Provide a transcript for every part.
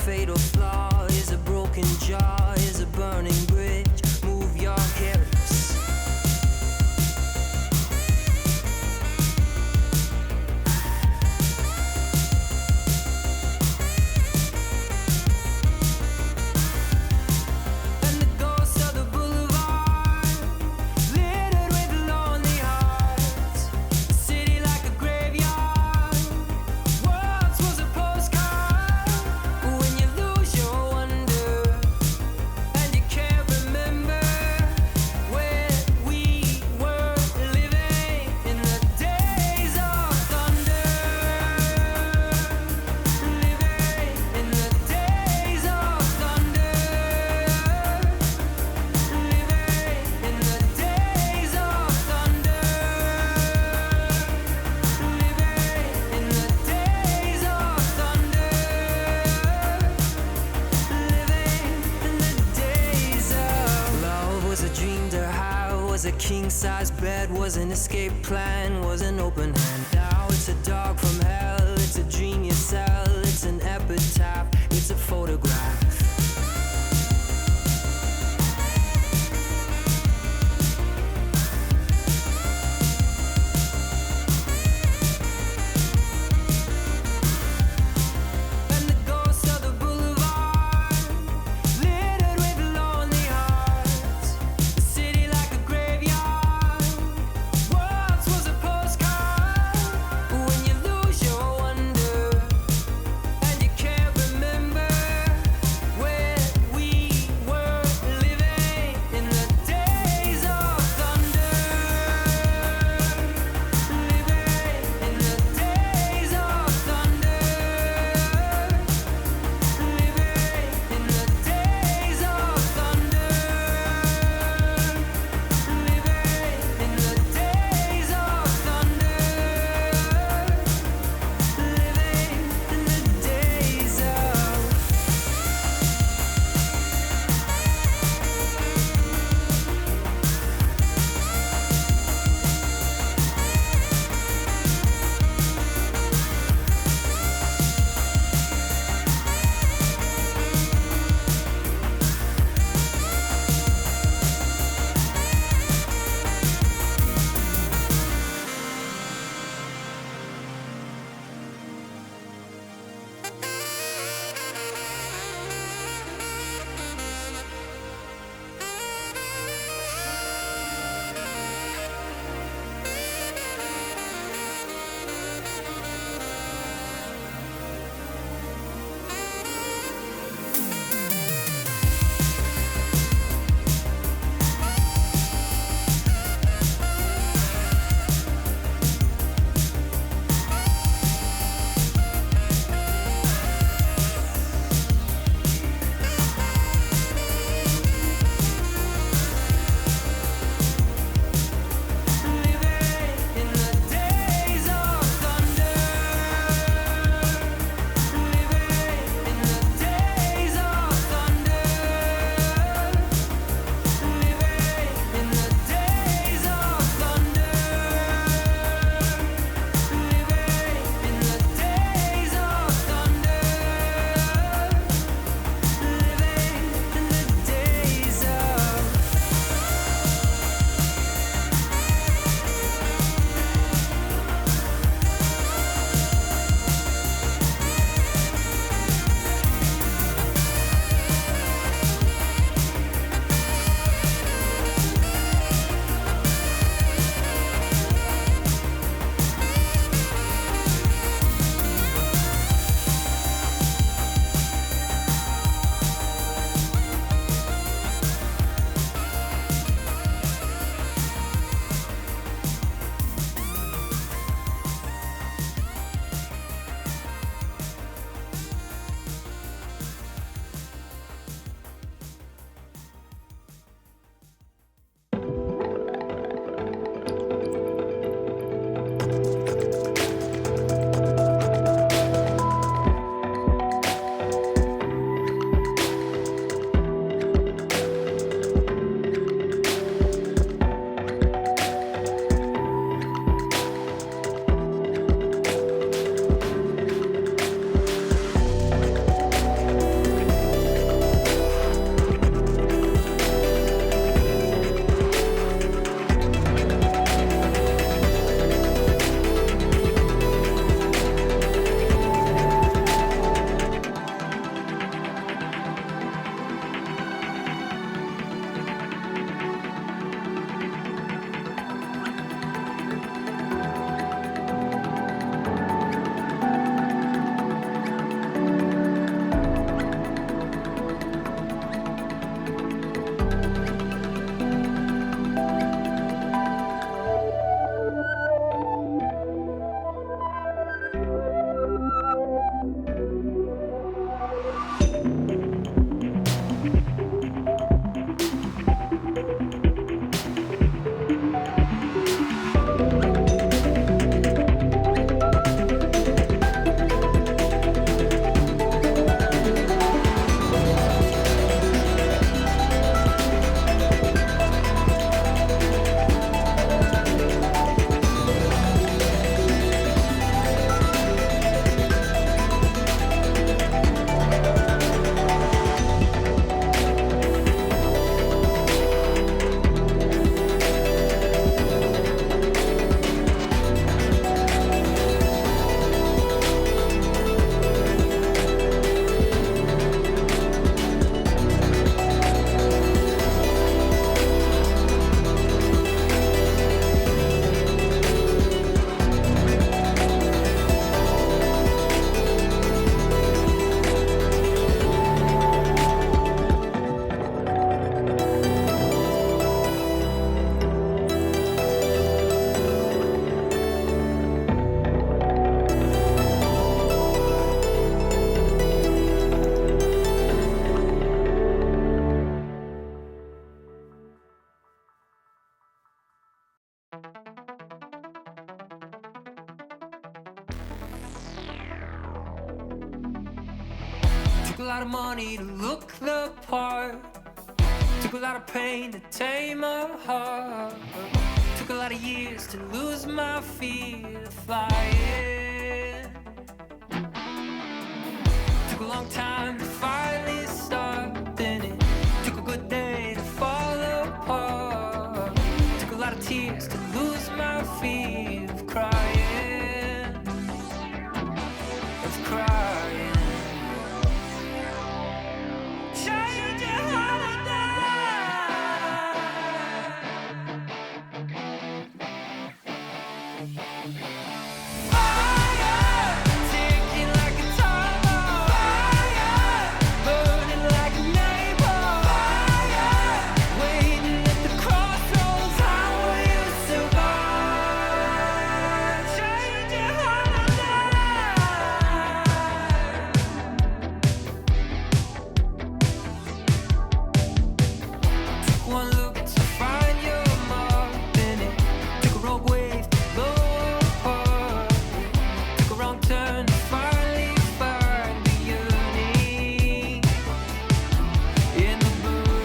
fatal flaw? Is a broken jaw? Is a burning bridge? Move your hips. And the ghosts of the boulevard, littered with lonely hearts. A city like a graveyard, once was a postcard. When you lose your wonder and you can't remember where we were, living in the days of thunder, living in the days of thunder, living in the days of thunder, living in the days of thunder, living in the days of love. Was a dream to have, was a king-size bed, was an escape plan, was an open hand. Now it's a dog from hell, it's a dream you sell, it's an epitaph, it's a photograph. And the ghosts of the boulevard, littered with lonely hearts. A city like a graveyard, once was a postcard. When you lose your wonder Took a lot of money to look the part. Took a lot of pain to tame a heart. Took a lot of years to lose my fear of flying. Took a long time to finally start, and it took a good day to fall apart. Took a lot of tears to lose my fear of crying, of crying. Change your one look to find your mark, then it took a rogue wave to blow apart. Took a wrong turn to finally find the yearning in the burning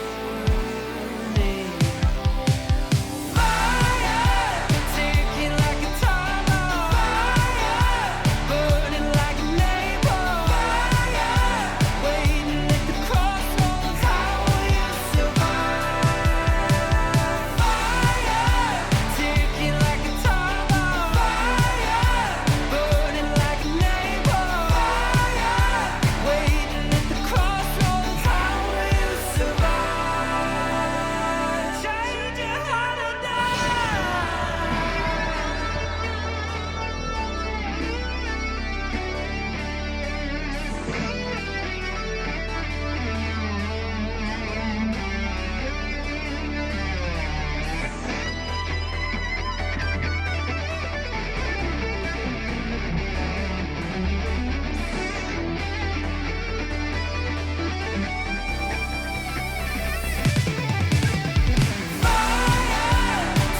fire, taking like a timer, fire, burning like a neighbor, fire, waiting at the crossroads. How will you survive? Fire, taking like a timer, fire, burning like a neighbor, fire, waiting at the crossroads. How will you survive? Change your heart or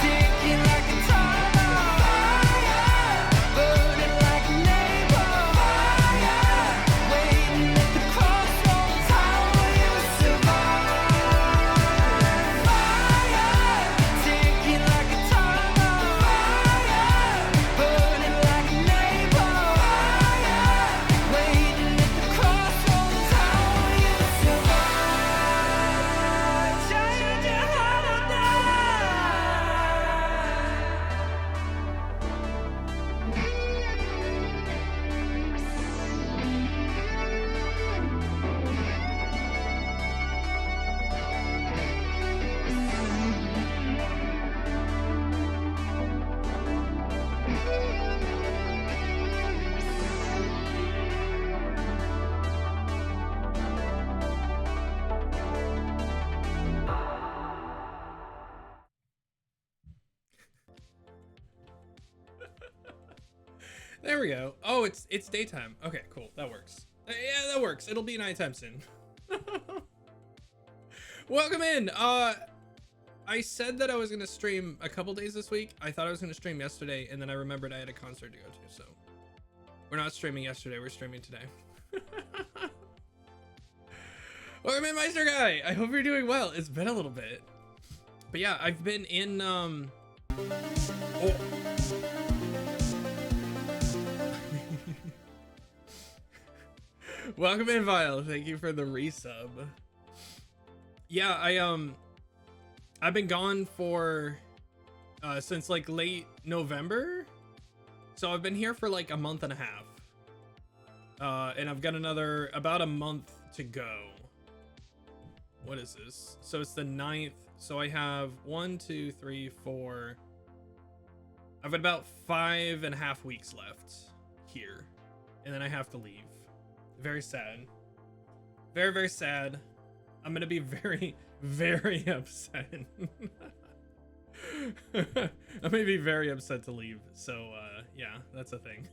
taking like a timer, fire, burning like a neighbor, fire, waiting at the crossroads. How will you survive? Fire, taking like a timer, fire, burning like a neighbor, fire, waiting at the crossroads. How will you survive? Change your heart or There we go. Oh, it's daytime. Okay, cool. That works. Yeah, that works. It'll be nighttime soon. Welcome in. I said that I was gonna stream a couple days this week. I thought I was gonna stream yesterday, and then I remembered I had a concert to go to. So we're not streaming yesterday. We're streaming today. Welcome in, Meister Guy. I hope you're doing well. It's been a little bit, but yeah, I've been in Oh. Welcome in, Vile. Thank you for the resub. Yeah, I've been gone for since like late November, so I've been here for like a month and a half, and I've got about a month to go. What is this? So it's the 9th, so I have 1, 2, 3, 4. I've got about 5.5 weeks left here, and then I have to leave. Very sad. Very, very sad. I'm gonna be very, very upset. I'm gonna be very upset to leave. So yeah, that's a thing.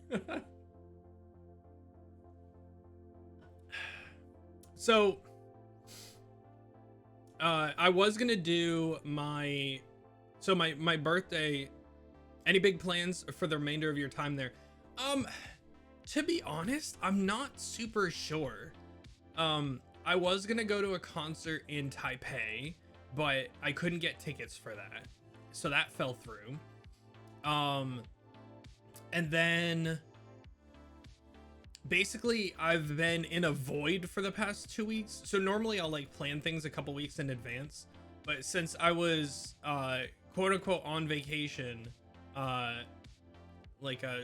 So I was gonna do my birthday. Any big plans for the remainder of your time there? To be honest, I'm not super sure. I was gonna go to a concert in Taipei, but I couldn't get tickets for that, so that fell through. And then basically I've been in a void for the past 2 weeks. So normally I'll like plan things a couple weeks in advance, but since I was quote unquote on vacation,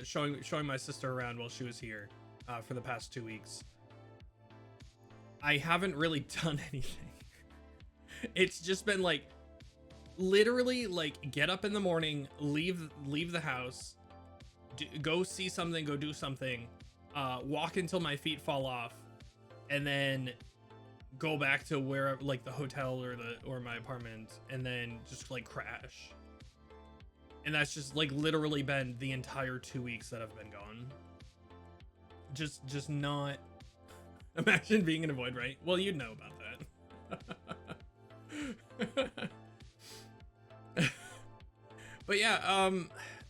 showing my sister around while she was here for the past 2 weeks, I haven't really done anything. It's just been like literally like get up in the morning, leave the house, go see something, go do something, walk until my feet fall off, and then go back to where like the hotel or my apartment, and then just like crash. And that's just like literally been the entire 2 weeks that I've been gone. Just not. Imagine being in a void, right? Well, you'd know about that. But yeah,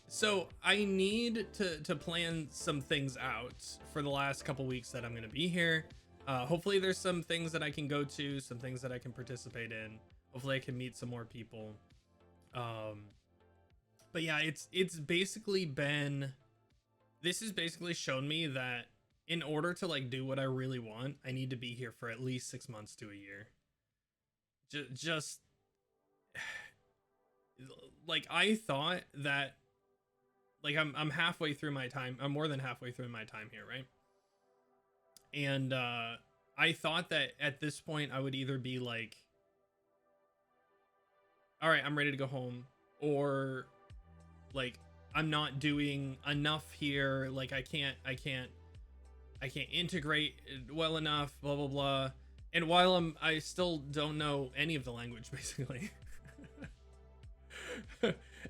so I need to plan some things out for the last couple weeks that I'm gonna be here. Hopefully there's some things that I can go to, some things that I can participate in. Hopefully I can meet some more people. But yeah, it's basically been, this has basically shown me that in order to like do what I really want, I need to be here for at least 6 months to a year. Just like I thought that like I'm halfway through my time. I'm more than halfway through my time here, right? And I thought that at this point I would either be like, all right, I'm ready to go home, or like I'm not doing enough here, like I can't integrate well enough, blah blah blah. And while I still don't know any of the language basically.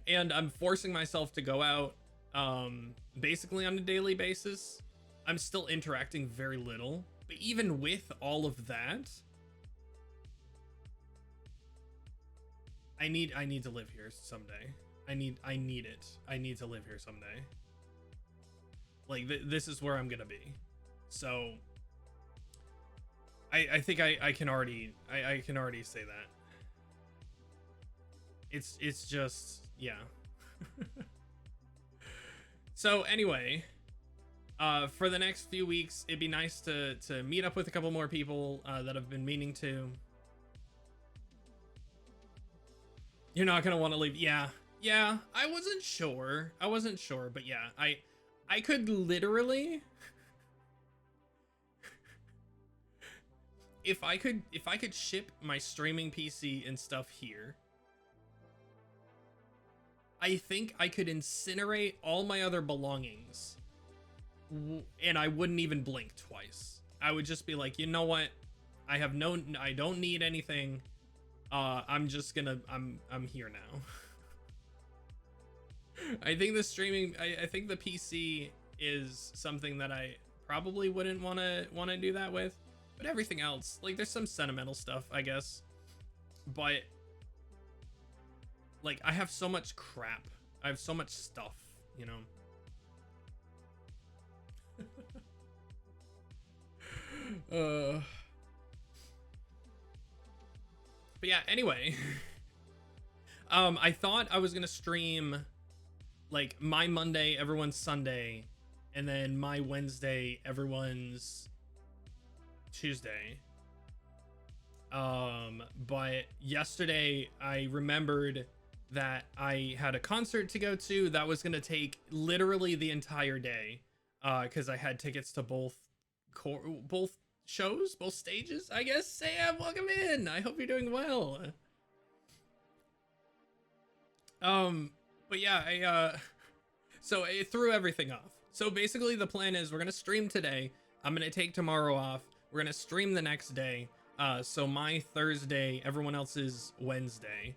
And I'm forcing myself to go out basically on a daily basis. I'm still interacting very little, but even with all of that, I need to live here someday. I need it. I need to live here someday. Like this is where I'm gonna be. So I think I can already say that. It's just, yeah. So anyway, for the next few weeks, it'd be nice to meet up with a couple more people that I've been meaning to. You're not gonna want to leave. Yeah, I wasn't sure, but yeah, I could literally if I could ship my streaming PC and stuff here, I think I could incinerate all my other belongings and I wouldn't even blink twice. I would just be like, you know what? I don't need anything. I'm here now. I think the streaming, I think the PC is something that I probably wouldn't want to do that with, but everything else, like there's some sentimental stuff, I guess, but like I have so much crap. I have so much stuff, you know. But yeah, anyway. I thought I was gonna stream like my Monday, everyone's Sunday, and then my Wednesday, everyone's Tuesday. But yesterday I remembered that I had a concert to go to that was gonna take literally the entire day, because I had tickets to both shows, both stages, I guess. Sam, welcome in. I hope you're doing well. But yeah, so it threw everything off. So basically the plan is we're gonna stream today. I'm gonna take tomorrow off. We're gonna stream the next day. So my Thursday, everyone else's Wednesday.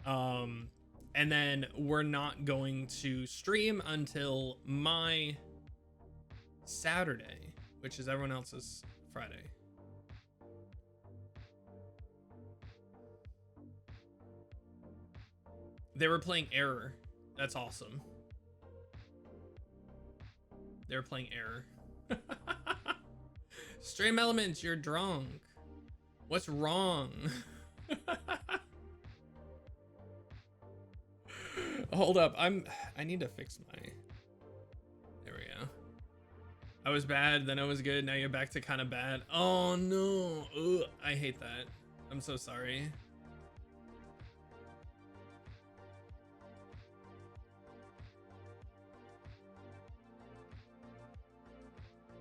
And then we're not going to stream until my Saturday, which is everyone else's Friday. They were playing Error. That's awesome. They were playing Error. Stream Elements, you're drunk. What's wrong? Hold up, I need to fix my, there we go. I was bad, then I was good, now you're back to kind of bad. Oh no, ugh, I hate that. I'm so sorry.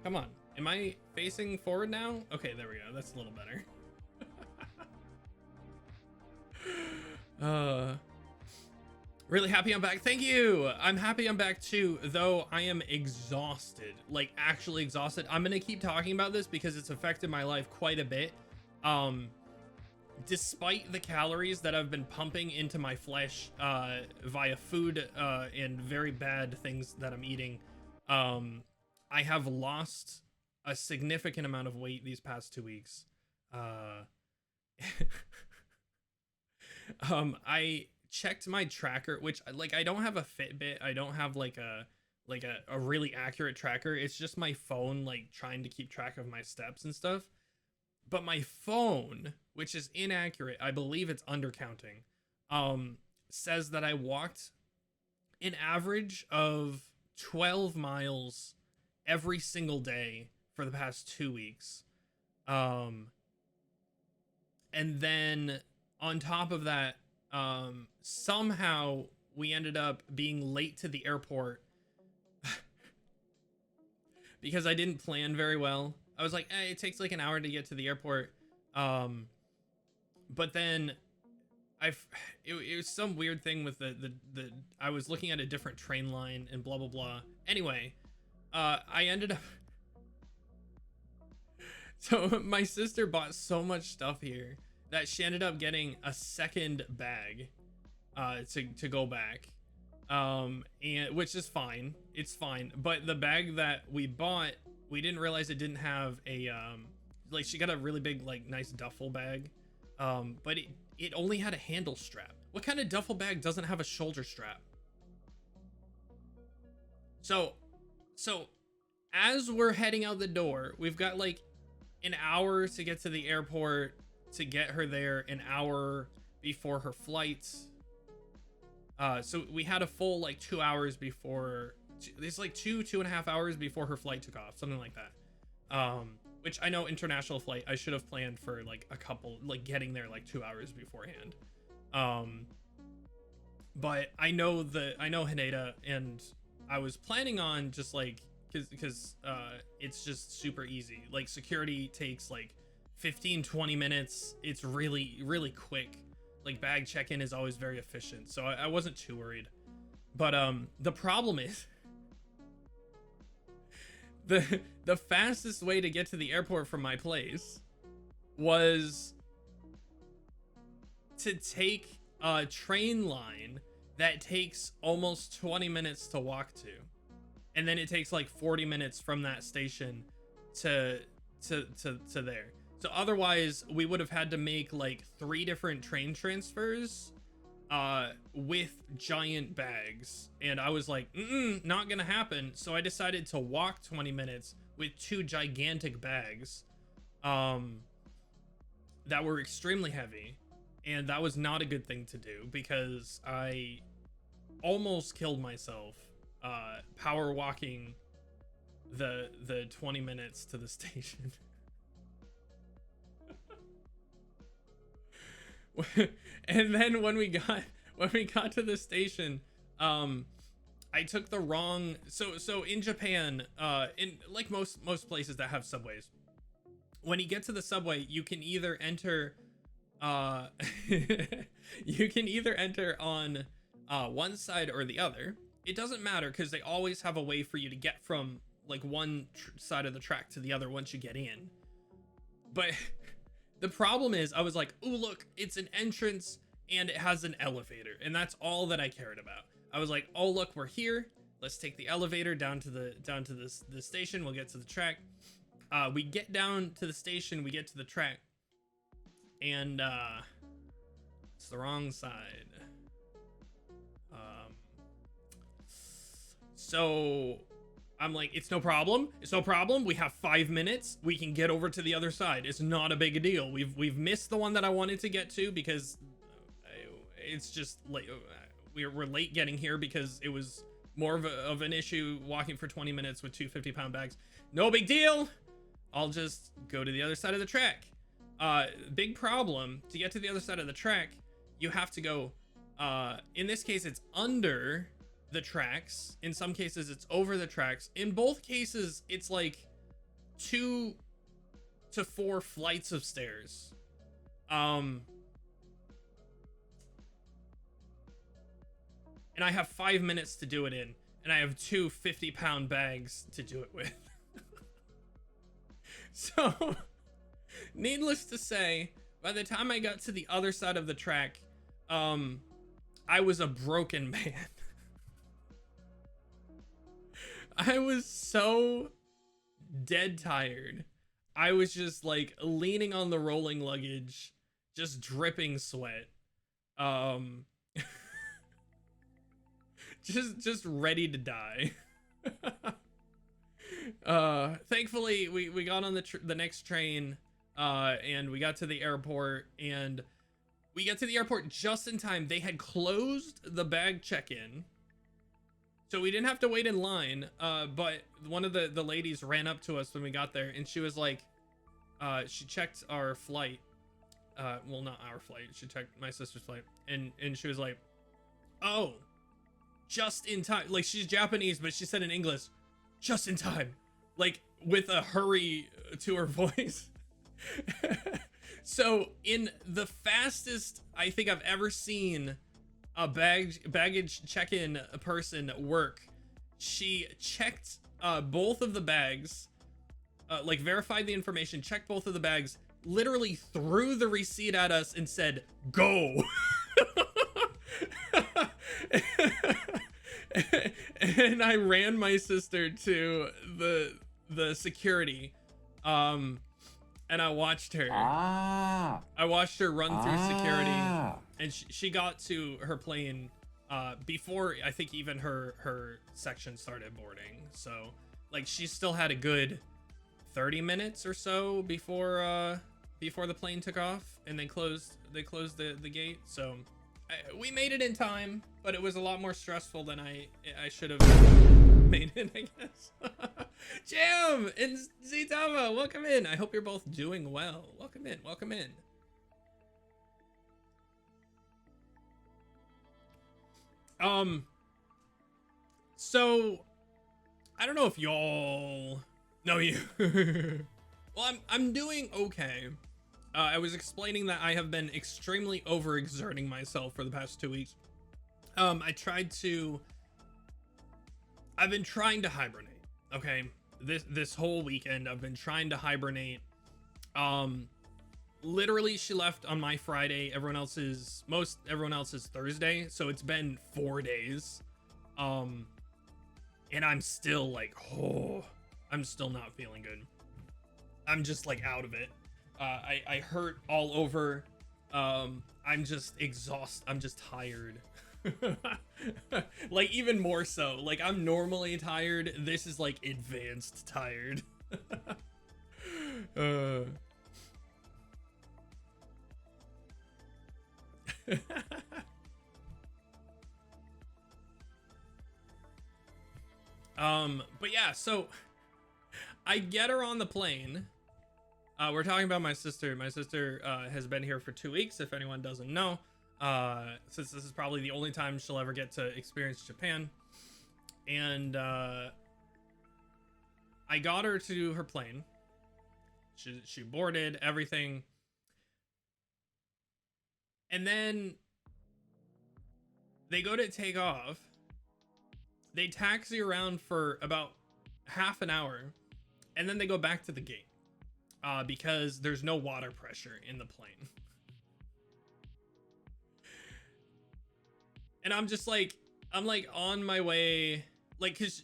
Come on, am I facing forward now? Okay, there we go, that's a little better. Really happy I'm back. Thank you. I'm happy I'm back too, though I am exhausted, like actually exhausted. I'm gonna keep talking about this because it's affected my life quite a bit. Despite the calories that I've been pumping into my flesh via food and very bad things that I'm eating, I have lost a significant amount of weight these past 2 weeks. I checked my tracker, which like I don't have a Fitbit. I don't have like a really accurate tracker. It's just my phone like trying to keep track of my steps and stuff. But my phone, which is inaccurate, I believe it's undercounting, says that I walked an average of 12 miles every single day for the past 2 weeks. And then on top of that, somehow we ended up being late to the airport because I didn't plan very well. I was like, hey, it takes like an hour to get to the airport. But then it was some weird thing with the I was looking at a different train line and blah, blah, blah. Anyway, I ended up, so my sister bought so much stuff here that she ended up getting a second bag to go back, and which is fine, it's fine. But the bag that we bought, we didn't realize it didn't have a like, she got a really big like nice duffel bag, but it only had a handle strap. What kind of duffel bag doesn't have a shoulder strap? So as we're heading out the door, we've got like an hour to get to the airport, to get her there an hour before her flight. So we had a full like 2 hours before, it's like 2.5 hours before her flight took off, something like that. Which I know, international flight, I should have planned for like a couple, like getting there like 2 hours beforehand. But I know Haneda, and I was planning on just like, because it's just super easy. Like security takes like 15-20 minutes. It's really quick. Like bag check-in is always very efficient, so I wasn't too worried. But the problem is the fastest way to get to the airport from my place was to take a train line that takes almost 20 minutes to walk to, and then it takes like 40 minutes from that station to there. So otherwise we would have had to make like 3 different train transfers with giant bags, and I was like, not gonna happen. So I decided to walk 20 minutes with 2 gigantic bags that were extremely heavy, and that was not a good thing to do because I almost killed myself power walking the 20 minutes to the station. And then when we got to the station, I took the wrong, so in Japan, in like most places that have subways, when you get to the subway, you can either enter you can either enter on one side or the other. It doesn't matter because they always have a way for you to get from like one side of the track to the other once you get in. But the problem is, I was like, ooh, look, it's an entrance and it has an elevator, and that's all that I cared about. I was like, oh look, we're here. Let's take the elevator down to the station. We'll get to the track. We get down to the station. We get to the track, and it's the wrong side. So I'm like, it's no problem. It's no problem. We have 5 minutes. We can get over to the other side. It's not a big deal. We've missed the one that I wanted to get to because it's just late. We're late getting here because it was more of an issue walking for 20 minutes with 2 50-pound bags. No big deal. I'll just go to the other side of the track. Big problem. To get to the other side of the track, you have to go, in this case, it's under the tracks. In some cases, it's over the tracks. In both cases, it's like 2 to 4 flights of stairs. And I have 5 minutes to do it in, and I have 2 50-pound bags to do it with. So, needless to say, by the time I got to the other side of the track, I was a broken man. I was so dead tired. I was just like leaning on the rolling luggage, just dripping sweat. Just ready to die. Thankfully we got on the next train, and we got to the airport, and we got to the airport just in time. They had closed the bag check-in, so we didn't have to wait in line. But one of the ladies ran up to us when we got there, and she was like, she checked our flight. Well, not our flight. She checked my sister's flight, and she was like, "Oh, just in time." Like, she's Japanese, but she said in English, "Just in time," like with a hurry to her voice. So in the fastest I think I've ever seen a baggage check-in person work, she checked both of the bags, like verified the information, checked both of the bags, literally threw the receipt at us and said, "Go." And I ran my sister to the security, and I watched her. I watched her run through security, and she got to her plane before I think even her section started boarding. So like she still had a good 30 minutes or so before the plane took off, and they closed the gate. So we made it in time, but it was a lot more stressful than I should have made it, I guess. Jam and Zitama, welcome in. I hope you're both doing well. Welcome in, welcome in. So I don't know if y'all know you. Well, I'm doing okay. I was explaining that I have been extremely overexerting myself for the past 2 weeks. I've been trying to hibernate. Okay, this whole weekend I've been trying to hibernate. Literally, she left on my Friday. Everyone else's Thursday, so it's been 4 days. And I'm still like, I'm still not feeling good. I'm just like out of it. I hurt all over. I'm just exhausted. I'm just tired. Like even more so. Like I'm normally tired. This is like advanced tired. But yeah, so I get her on the plane. We're talking about my sister. My sister has been here for 2 weeks, if anyone doesn't know. Since this is probably the only time she'll ever get to experience Japan. And I got her to her plane. She boarded everything. And then they go to take off. They taxi around for about half an hour. And then they go back to the gate. Because there's no water pressure in the plane. And I'm just like, on my way, like, cause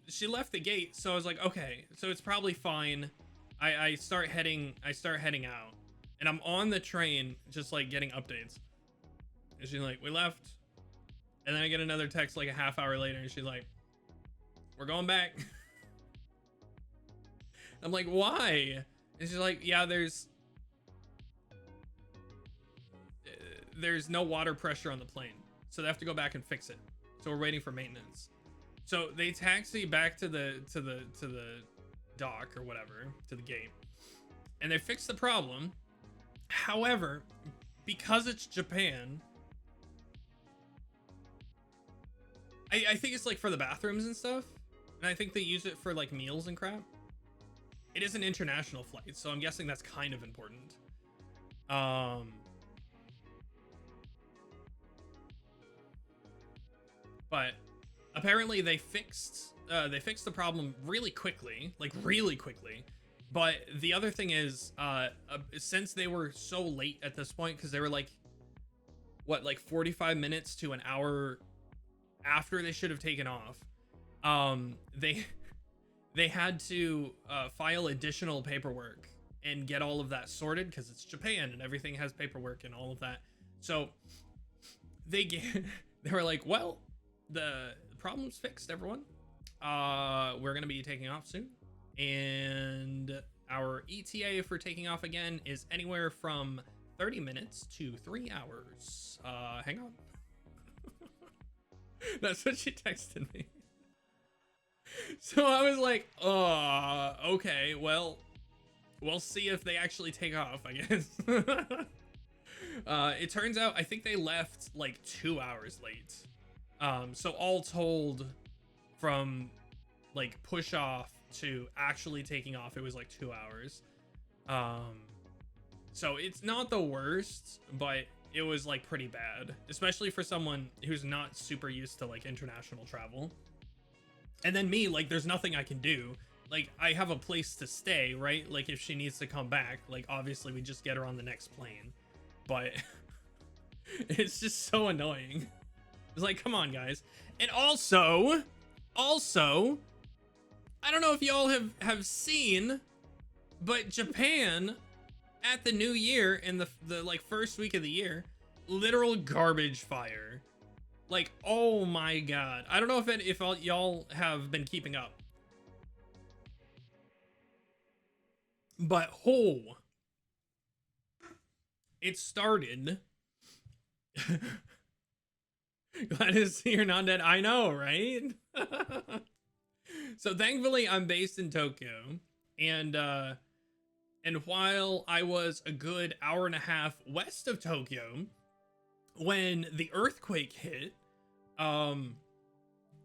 she left the gate. So I was like, okay, so it's probably fine. I start heading out, and I'm on the train, just like getting updates. And she's like, we left. And then I get another text like a half hour later, and she's like, we're going back. I'm like, why? And she's like, yeah, there's no water pressure on the plane, so they have to go back and fix it. So we're waiting for maintenance. So they taxi back to the dock or whatever, to the gate, and they fix the problem. However, because it's Japan, I think it's like for the bathrooms and stuff, and I think they use it for like meals and crap. It is an international flight, so I'm guessing that's kind of important. But apparently they fixed the problem really quickly, like really quickly. But the other thing is, since they were so late at this point, because they were like, what, like 45 minutes to an hour after they should have taken off, they had to file additional paperwork and get all of that sorted, because it's Japan and everything has paperwork and all of that. So they were like, well, the problem's fixed, everyone. We're gonna be taking off soon, and our ETA for taking off again is anywhere from 30 minutes to 3 hours. Hang on. That's what she texted me. So I was like, okay, well, we'll see if they actually take off, I guess. It turns out I think they left like 2 hours late. So all told, from like push off to actually taking off, it was like 2 hours. So it's not the worst, but it was like pretty bad, especially for someone who's not super used to like international travel. And then me, like, there's nothing I can do. Like, I have a place to stay, right? Like, if she needs to come back, like, obviously we just get her on the next plane. But it's just so annoying. It's like, come on, guys. And also, I don't know if y'all have seen, but Japan at the new year, in the like first week of the year, literal garbage fire. Like, oh my god. I don't know if y'all have been keeping up, but it started. Glad to see you're not dead. I know, right? So thankfully I'm based in Tokyo, and while I was a good hour and a half west of Tokyo when the earthquake hit,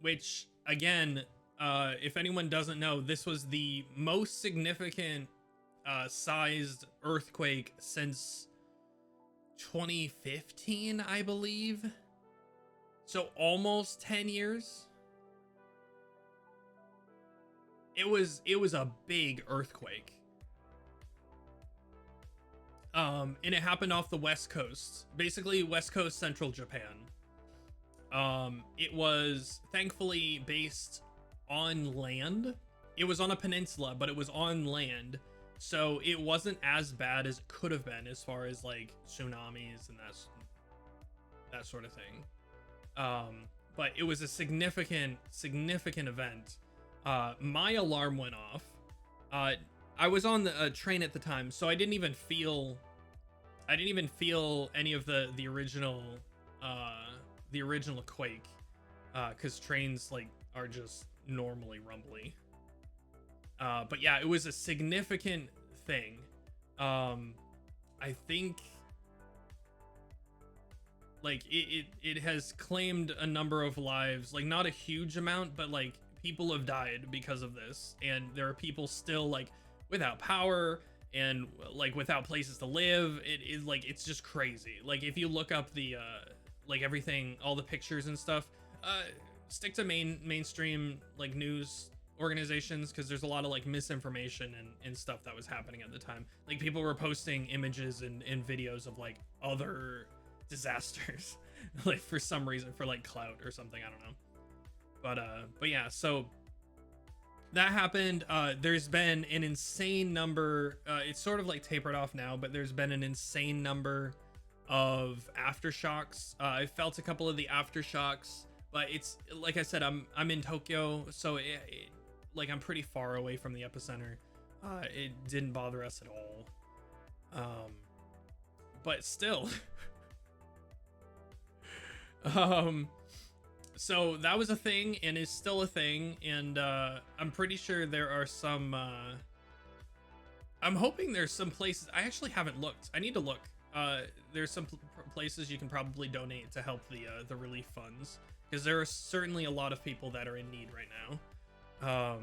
which again, if anyone doesn't know, this was the most significant sized earthquake since 2015, I believe. So almost 10 years. It was a big earthquake. And it happened off the West Coast, basically West Coast, central Japan. It was thankfully based on land. It was on a peninsula, but it was on land, so it wasn't as bad as it could have been as far as like tsunamis and that sort of thing. But it was a significant event. My alarm went off. I was on the train at the time, so I didn't even feel any of the original quake, because trains like are just normally rumbly. But yeah, it was a significant thing. I think like it has claimed a number of lives, like not a huge amount, but like people have died because of this, and there are people still like without power and like without places to live. It is like, it's just crazy. Like if you look up the like everything, all the pictures and stuff, stick to mainstream like news organizations, because there's a lot of like misinformation and stuff that was happening at the time. Like people were posting images and videos of like other disasters like for some reason, for like clout or something, I don't know. But yeah, so that happened. There's been an insane number, it's sort of like tapered off now, but there's been an insane number of aftershocks. I felt a couple of the aftershocks, but it's like I said, I'm in Tokyo, so like I'm pretty far away from the epicenter. It didn't bother us at all. But still. So that was a thing and is still a thing, and I'm pretty sure there are some I'm hoping there's some places. I actually haven't looked. I need to look. There's some places you can probably donate to help the relief funds, because there are certainly a lot of people that are in need right now.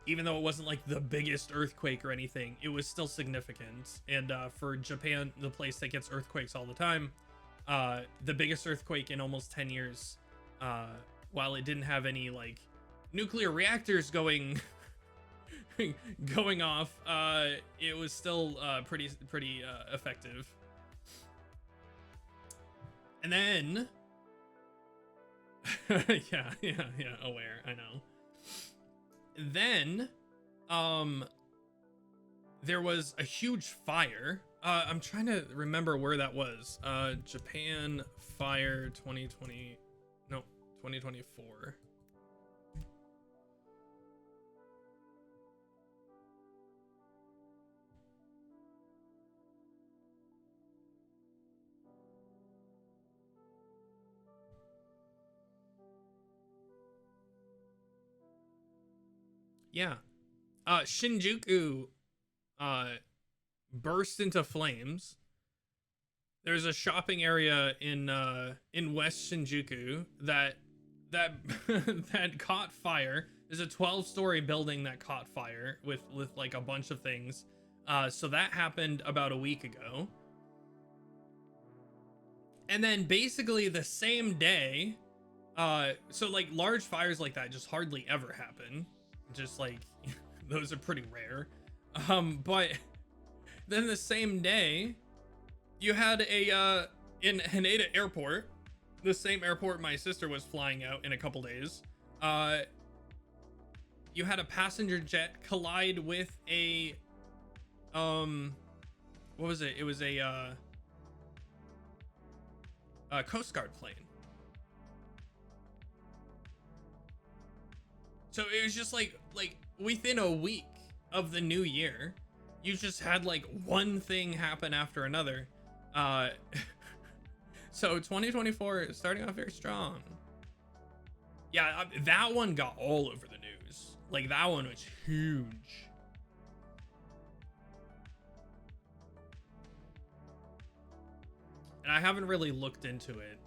Even though it wasn't like the biggest earthquake or anything, it was still significant. And for Japan, the place that gets earthquakes all the time, the biggest earthquake in almost 10 years, while it didn't have any like nuclear reactors going off, it was still pretty effective. And then yeah, aware, I know. Then there was a huge fire. I'm trying to remember where that was. Japan fire 2024. Yeah. Shinjuku burst into flames. There's a shopping area in West Shinjuku that that caught fire. There's a 12-story building that caught fire with like a bunch of things. So that happened about a week ago. And then basically the same day, so like large fires like that just hardly ever happen. Just like those are pretty rare. But then the same day, you had in Haneda Airport, the same airport my sister was flying out in a couple days. You had a passenger jet collide with a what was it? It was a Coast Guard plane. So it was just like within a week of the new year, you just had like one thing happen after another. So 2024 is starting off very strong. Yeah, that one got all over the news. Like that one was huge. And I haven't really looked into it.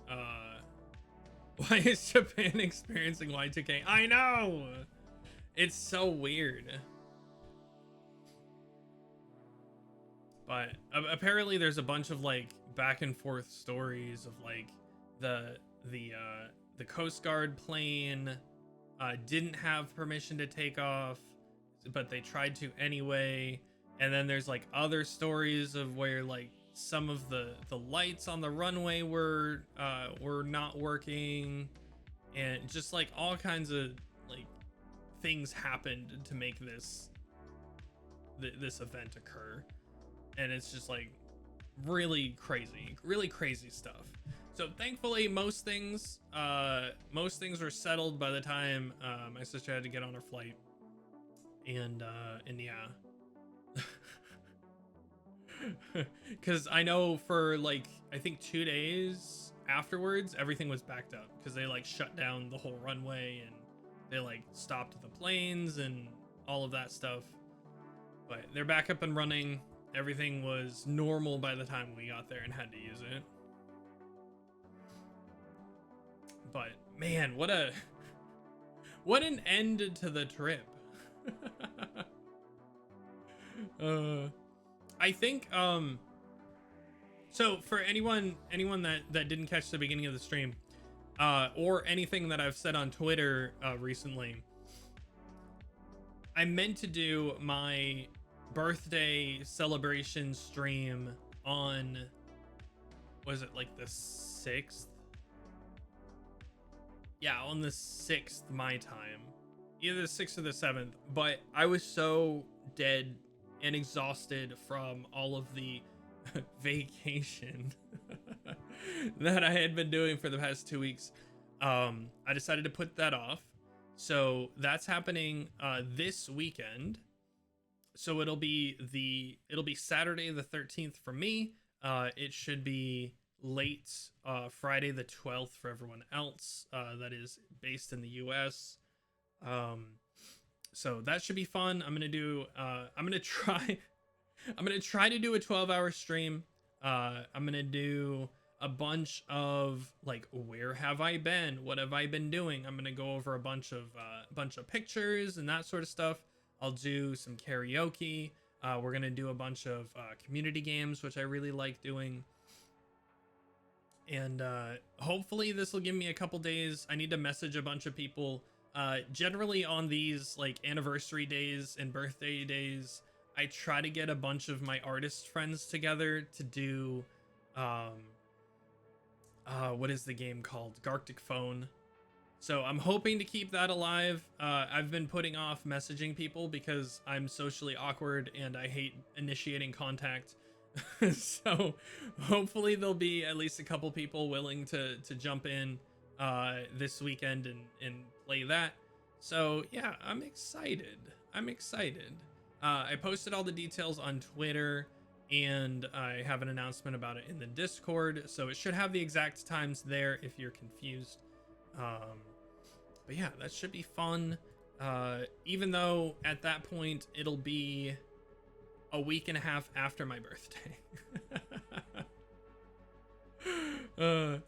Why is Japan experiencing Y2K? I know! It's so weird. But apparently there's a bunch of like back and forth stories of like the Coast Guard plane didn't have permission to take off, but they tried to anyway. And then there's like other stories of where like some of the lights on the runway were not working, and just like all kinds of like things happened to make this event occur. And it's just like really crazy stuff. So thankfully most things were settled by the time my sister had to get on her flight. And yeah. Because I know for like I think 2 days afterwards everything was backed up because they like shut down the whole runway and they like stopped the planes and all of that stuff. But they're back up and running. Everything was normal by the time we got there and had to use it. But man, what an end to the trip. I think so for anyone that didn't catch the beginning of the stream or anything that I've said on Twitter recently, I meant to do my birthday celebration stream on, was it like the 6th? Yeah, on the 6th my time, either the 6th or the 7th, but I was so dead and exhausted from all of the vacation that I had been doing for the past 2 weeks. I decided to put that off. So that's happening this weekend. So it'll be Saturday the 13th for me. It should be late Friday the 12th for everyone else that is based in the US. Um, so that should be fun. I'm gonna try I'm gonna try to do a 12-hour stream. I'm gonna do a bunch of like, where have I been? What have I been doing? I'm gonna go over a bunch of pictures and that sort of stuff. I'll do some karaoke. We're gonna do a bunch of community games, which I really like doing. And hopefully this will give me a couple days. I need to message a bunch of people. Generally on these like anniversary days and birthday days, I try to get a bunch of my artist friends together to do what is the game called? Garctic Phone. So I'm hoping to keep that alive. I've been putting off messaging people because I'm socially awkward and I hate initiating contact. So hopefully there'll be at least a couple people willing to jump in this weekend and play that. So yeah, I'm excited. I posted all the details on Twitter, and I have an announcement about it in the Discord, so it should have the exact times there if you're confused. But yeah, that should be fun. Even though at that point it'll be a week and a half after my birthday. But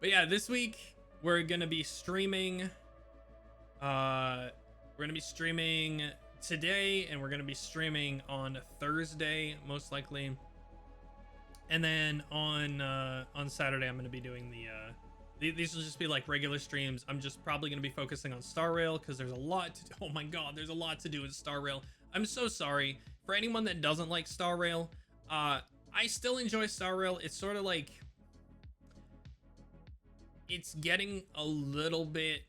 yeah, this week we're gonna be streaming. We're gonna be streaming today, and we're gonna be streaming on Thursday most likely. And then on Saturday I'm gonna be doing these will just be like regular streams. I'm just probably gonna be focusing on Star Rail because there's a lot to do. Oh my god, there's a lot to do with Star Rail. I'm so sorry for anyone that doesn't like Star Rail. I still enjoy Star Rail. It's sort of like, it's getting a little bit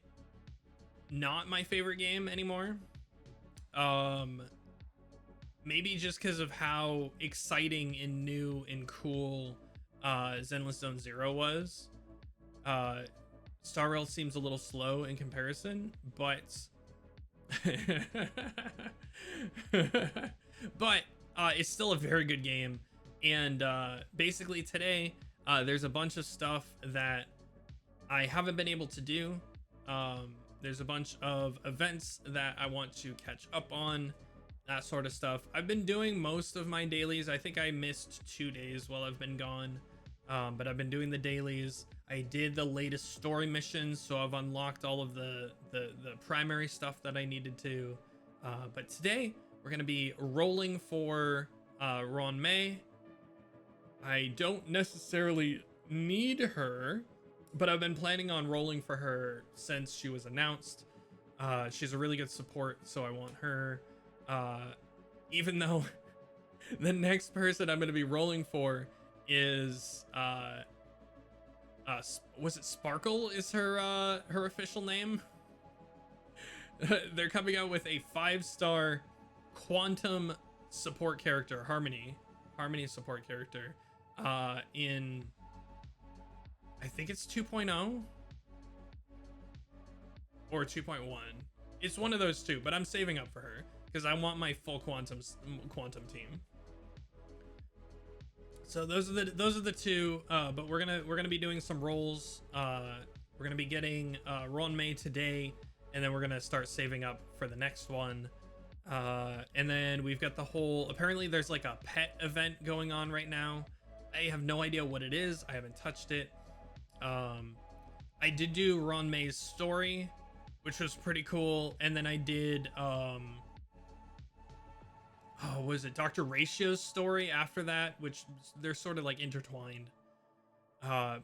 not my favorite game anymore. Maybe just because of how exciting and new and cool Zenless Zone Zero was. Star Rail seems a little slow in comparison, but but it's still a very good game. And basically today there's a bunch of stuff that I haven't been able to do. There's a bunch of events that I want to catch up on, that sort of stuff. I've been doing most of my dailies. I think I missed 2 days while I've been gone, but I've been doing the dailies. I did the latest story missions, so I've unlocked all of the primary stuff that I needed to. But today we're gonna be rolling for Ron May. I don't necessarily need her, but I've been planning on rolling for her since she was announced. She's a really good support, so I want her. Even though the next person I'm going to be rolling for is was it Sparkle is her official name? They're coming out with a 5-star quantum support character, Harmony support character, in, I think it's 2.0 or 2.1. It's one of those two, but I'm saving up for her because I want my full quantum team. So those are the two. But we're gonna be doing some rolls. We're gonna be getting Ron May today, and then we're gonna start saving up for the next one. And then we've got the whole. Apparently, there's like a pet event going on right now. I have no idea what it is. I haven't touched it. I did do Ron May's story, which was pretty cool, and then I did was it Dr. Ratio's story after that, which they're sort of like intertwined. But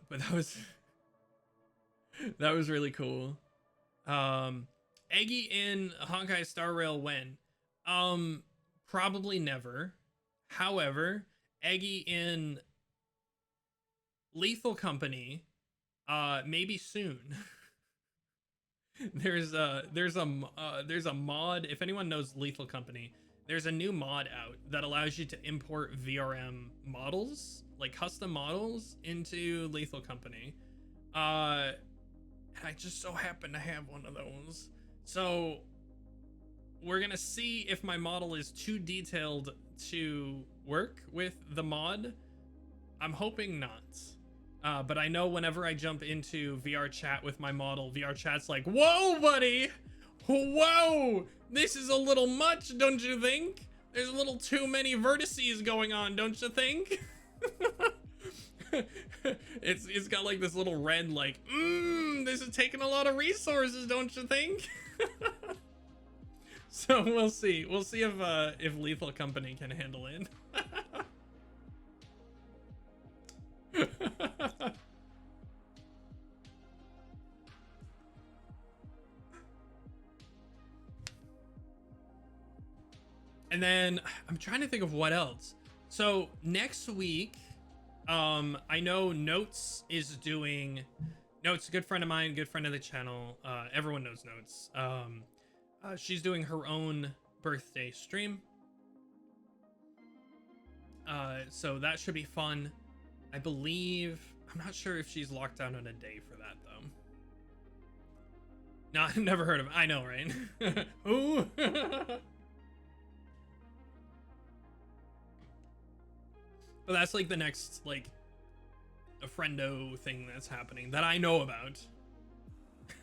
that was really cool. Eggy in Honkai Star Rail when? Probably never. However, Eggy in Lethal Company, maybe soon. There's a mod. If anyone knows Lethal Company, there's a new mod out that allows you to import VRM models, like custom models, into Lethal Company. And I just so happen to have one of those. So we're gonna see if my model is too detailed to work with the mod. I'm hoping not. But I know whenever I jump into VR chat with my model, VR chat's like, whoa, buddy! Whoa! This is a little much, don't you think? There's a little too many vertices going on, don't you think? It's got like this little red, like, this is taking a lot of resources, don't you think? So we'll see. We'll see if Lethal Company can handle it. And then I'm trying to think of what else. So next week, I know Notes is doing. Notes, a good friend of mine, good friend of the channel. Everyone knows Notes. She's doing her own birthday stream. So that should be fun. I believe, I'm not sure if she's locked down on a day for that though. No, I've never heard of it. I know, right? Ooh. But that's like the next, like, a friendo thing that's happening that I know about.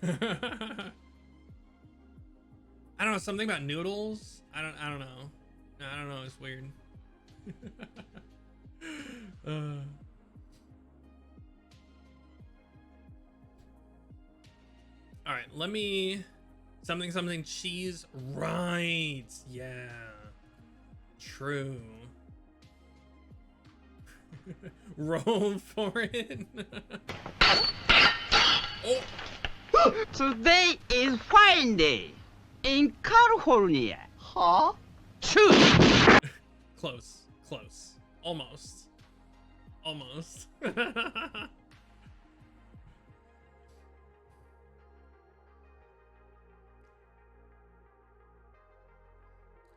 I don't know, something about noodles. I don't know. I don't know. It's weird. All right, let me something cheese. Right. Yeah. True. Roll for it. Oh. Today is fine day in California. Huh? True. Close. Almost.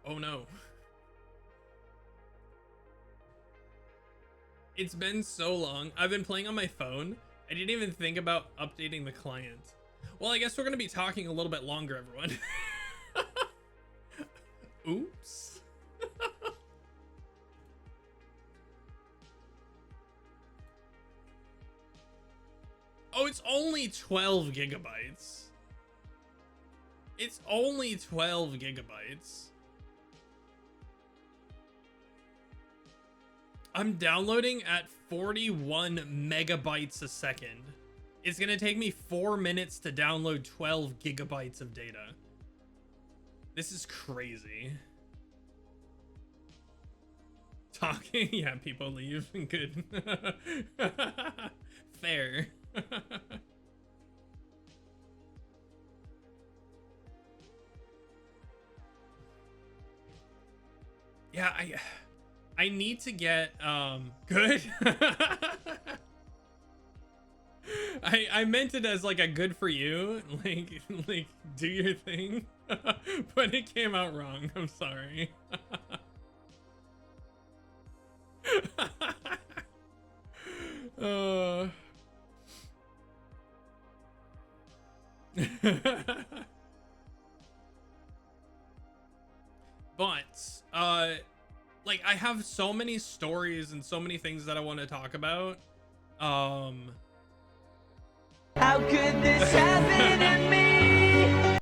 Oh no. It's been so long. I've been playing on my phone. I didn't even think about updating the client. Well, I guess we're gonna be talking a little bit longer, everyone. Oops. Oh, it's only 12 gigabytes. It's only 12 gigabytes. I'm downloading at 41 megabytes a second. It's gonna take me 4 minutes to download 12 gigabytes of data. This is crazy. Talking, yeah, people leave. Good. Fair. Yeah, I need to get good. I meant it as like a good for you, like do your thing, but it came out wrong. I'm sorry. But like I have so many stories and so many things that I want to talk about. How could this happen to me?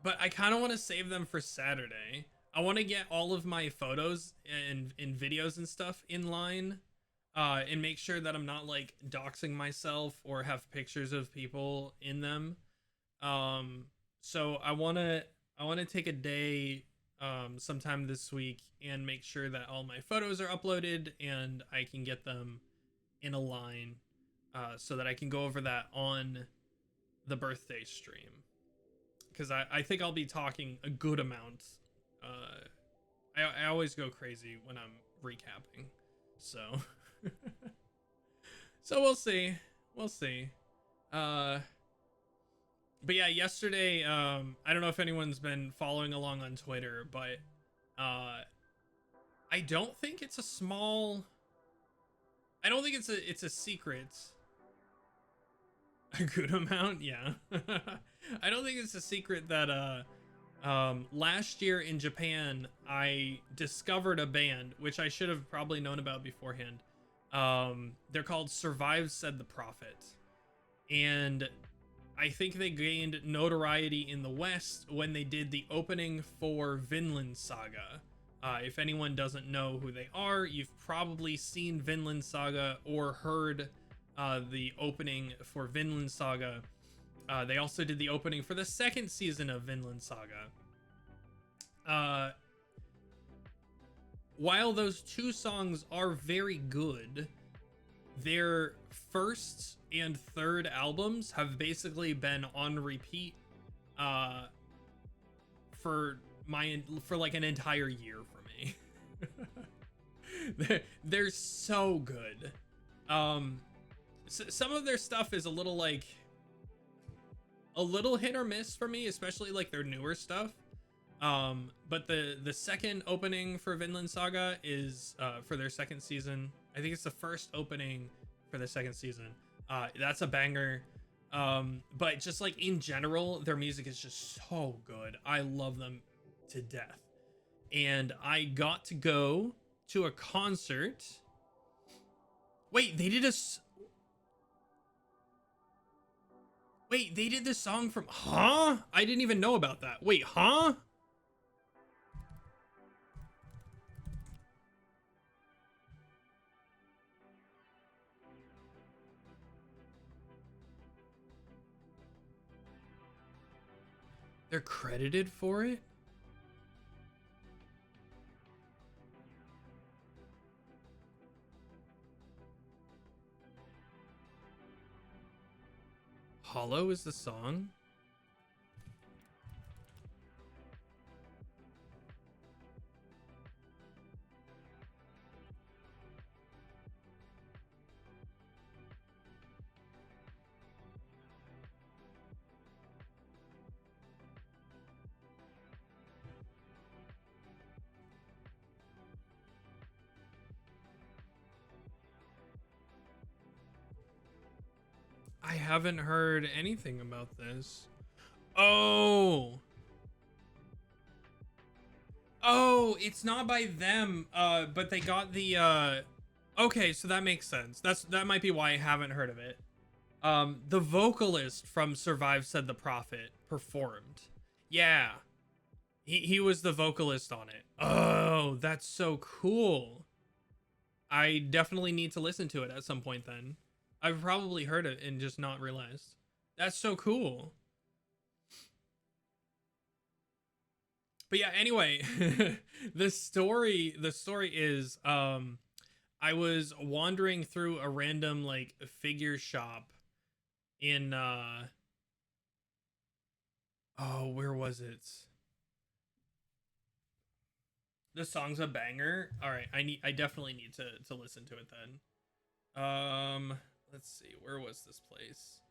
But I kind of want to save them for Saturday. I want to get all of my photos and videos and stuff in line, and make sure that I'm not like doxing myself or have pictures of people in them. So I want to take a day sometime this week and make sure that all my photos are uploaded and I can get them in a line, so that I can go over that on the birthday stream, because I think I'll be talking a good amount. I always go crazy when I'm recapping, so so we'll see. But yeah, yesterday, I don't know if anyone's been following along on Twitter, but I don't think it's a small. I don't think it's a secret. A good amount, yeah. I don't think it's a secret that last year in Japan I discovered a band which I should have probably known about beforehand. They're called Survive Said the Prophet, and I think they gained notoriety in the West when they did the opening for Vinland Saga. If anyone doesn't know who they are, you've probably seen Vinland Saga or heard the opening for Vinland Saga. They also did the opening for the second season of Vinland Saga. While those two songs are very good, their first and third albums have basically been on repeat for like an entire year for me. They're so good. Some of their stuff is a little hit or miss for me, especially like their newer stuff. But the second opening for Vinland Saga is for their second season. I think it's the first opening for the second season. That's a banger. But just like in general, their music is just so good. I love them to death. And I got to go to a concert. Wait, they did the song from, huh? I didn't even know about that. Wait, huh? They're credited for it? Hollow is the song? I haven't heard anything about this. Oh, it's not by them, but they got the okay, so that makes sense. That might be why I haven't heard of it. The vocalist from Survive Said the Prophet performed. Yeah, he was the vocalist on it. Oh, that's so cool. I definitely need to listen to it at some point then. I've probably heard it and just not realized. That's so cool. But yeah, anyway, the story is I was wandering through a random like figure shop in where was it? The song's a banger. All right, I definitely need to listen to it then. Let's see, where was this place?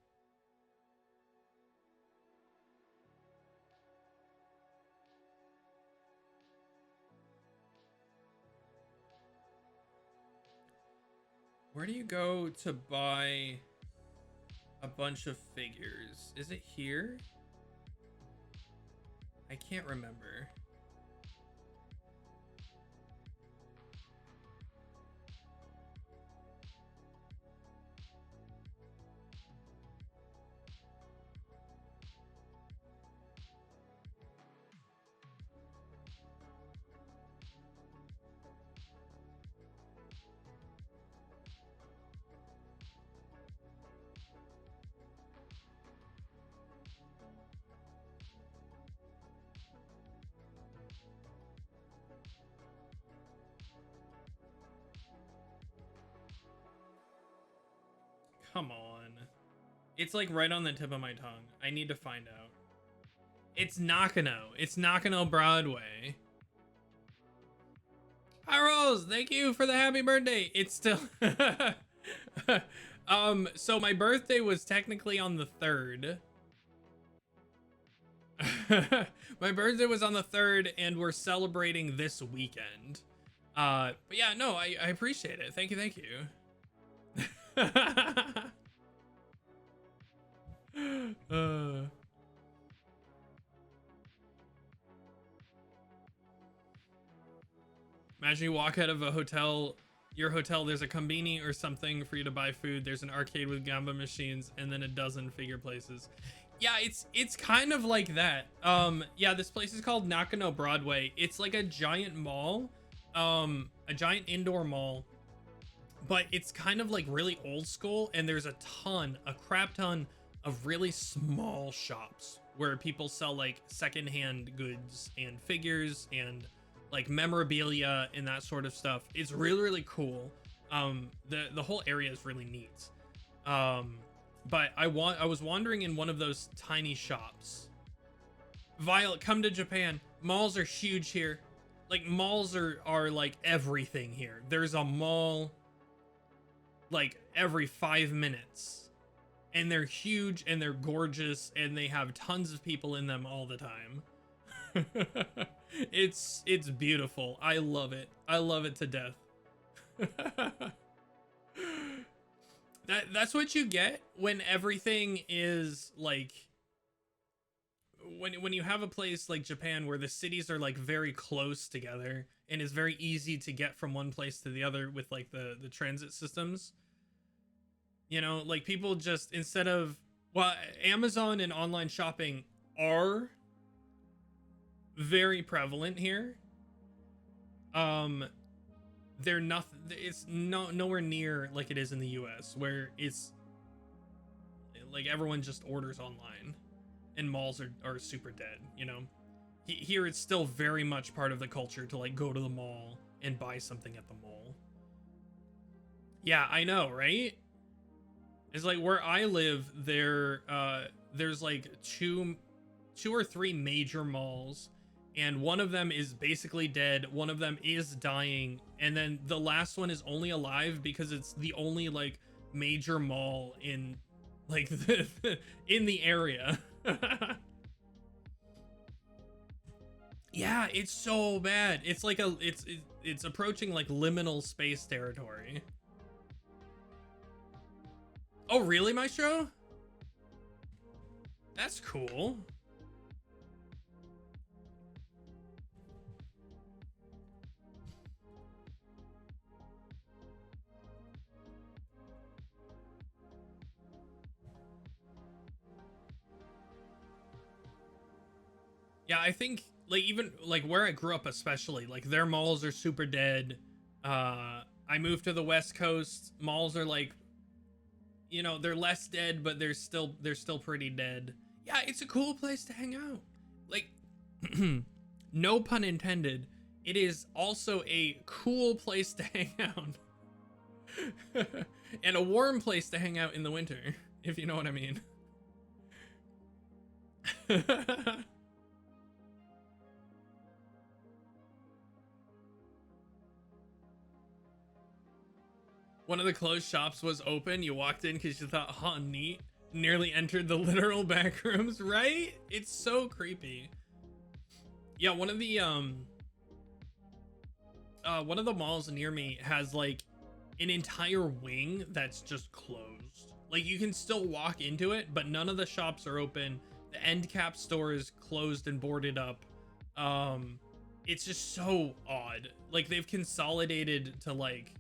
Where do you go to buy a bunch of figures? Is it here? I can't remember. Come on. It's like right on the tip of my tongue. I need to find out. It's Nakano. It's Nakano Broadway. Hi Rose, thank you for the happy birthday. It's still so my birthday was technically on the 3rd. My birthday was on the 3rd and we're celebrating this weekend. But yeah, no, I appreciate it. Thank you. Imagine you walk out of a hotel, your hotel, there's a combini or something for you to buy food. There's an arcade with gamba machines and then a dozen figure places. Yeah, it's kind of like that. Yeah, this place is called Nakano Broadway. It's like a giant mall, a giant indoor mall, but it's kind of like really old school, and there's a crap ton of really small shops where people sell like secondhand goods and figures and like memorabilia and that sort of stuff. It's really, really cool. The whole area is really neat. But I was wandering in one of those tiny shops. Violet, come to Japan. Malls are huge here. Like, malls are like everything here. There's a mall like every 5 minutes, and they're huge and they're gorgeous and they have tons of people in them all the time. It's beautiful. I love it. I love it to death. That's what you get when everything is like, when you have a place like Japan where the cities are like very close together and it's very easy to get from one place to the other with like the transit systems. You know, like people just, instead of, well, Amazon and online shopping are very prevalent here. They're nothing, it's nowhere near like it is in the US, where it's like everyone just orders online and malls are super dead, you know. Here it's still very much part of the culture to like go to the mall and buy something at the mall. Yeah, I know, right? It's like where I live, there's like two or three major malls, and one of them is basically dead, one of them is dying, and then the last one is only alive because it's the only like major mall in like in the area. Yeah, it's so bad. It's like it's approaching like liminal space territory. Oh, really, Maestro? That's cool. Yeah, I think like even like where I grew up, especially like their malls are super dead. I moved to the West Coast. Malls are like, you know, they're less dead, but they're still pretty dead. Yeah, it's a cool place to hang out. Like, no pun intended. It is also a cool place to hang out. And a warm place to hang out in the winter, if you know what I mean. One of the closed shops was open. You walked in because you thought, huh, neat. Nearly entered the literal back rooms, right? It's so creepy. Yeah, one of the malls near me has like an entire wing that's just closed. Like you can still walk into it, but none of the shops are open. The end cap store is closed and boarded up. It's just so odd. Like they've consolidated to like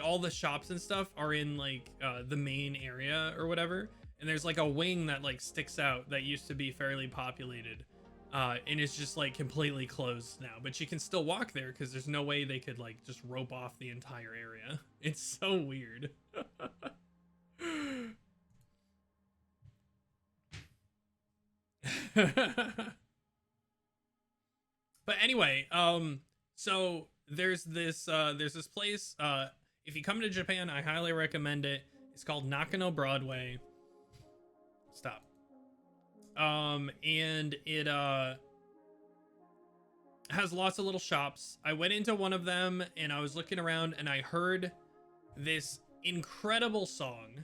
all the shops and stuff are in like the main area or whatever, and there's like a wing that like sticks out that used to be fairly populated, and it's just like completely closed now, but you can still walk there because there's no way they could like just rope off the entire area. It's so weird. But anyway, so there's this place, if you come to Japan, I highly recommend it. It's called Nakano Broadway. Stop. And it has lots of little shops. I went into one of them and I was looking around and I heard this incredible song.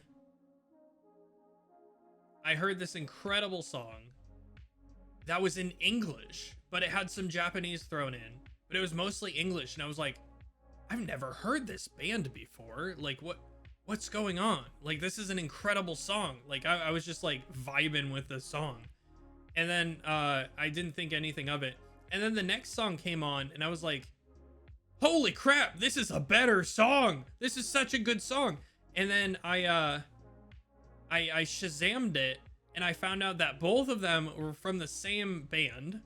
That was in English, but it had some Japanese thrown in, but it was mostly English, and I was like, I've never heard this band before. Like, what's going on? Like, this is an incredible song. Like, I was just like vibing with the song, and then I didn't think anything of it. And then the next song came on, and I was like, holy crap, this is a better song. This is such a good song. And then I Shazammed it, and I found out that both of them were from the same band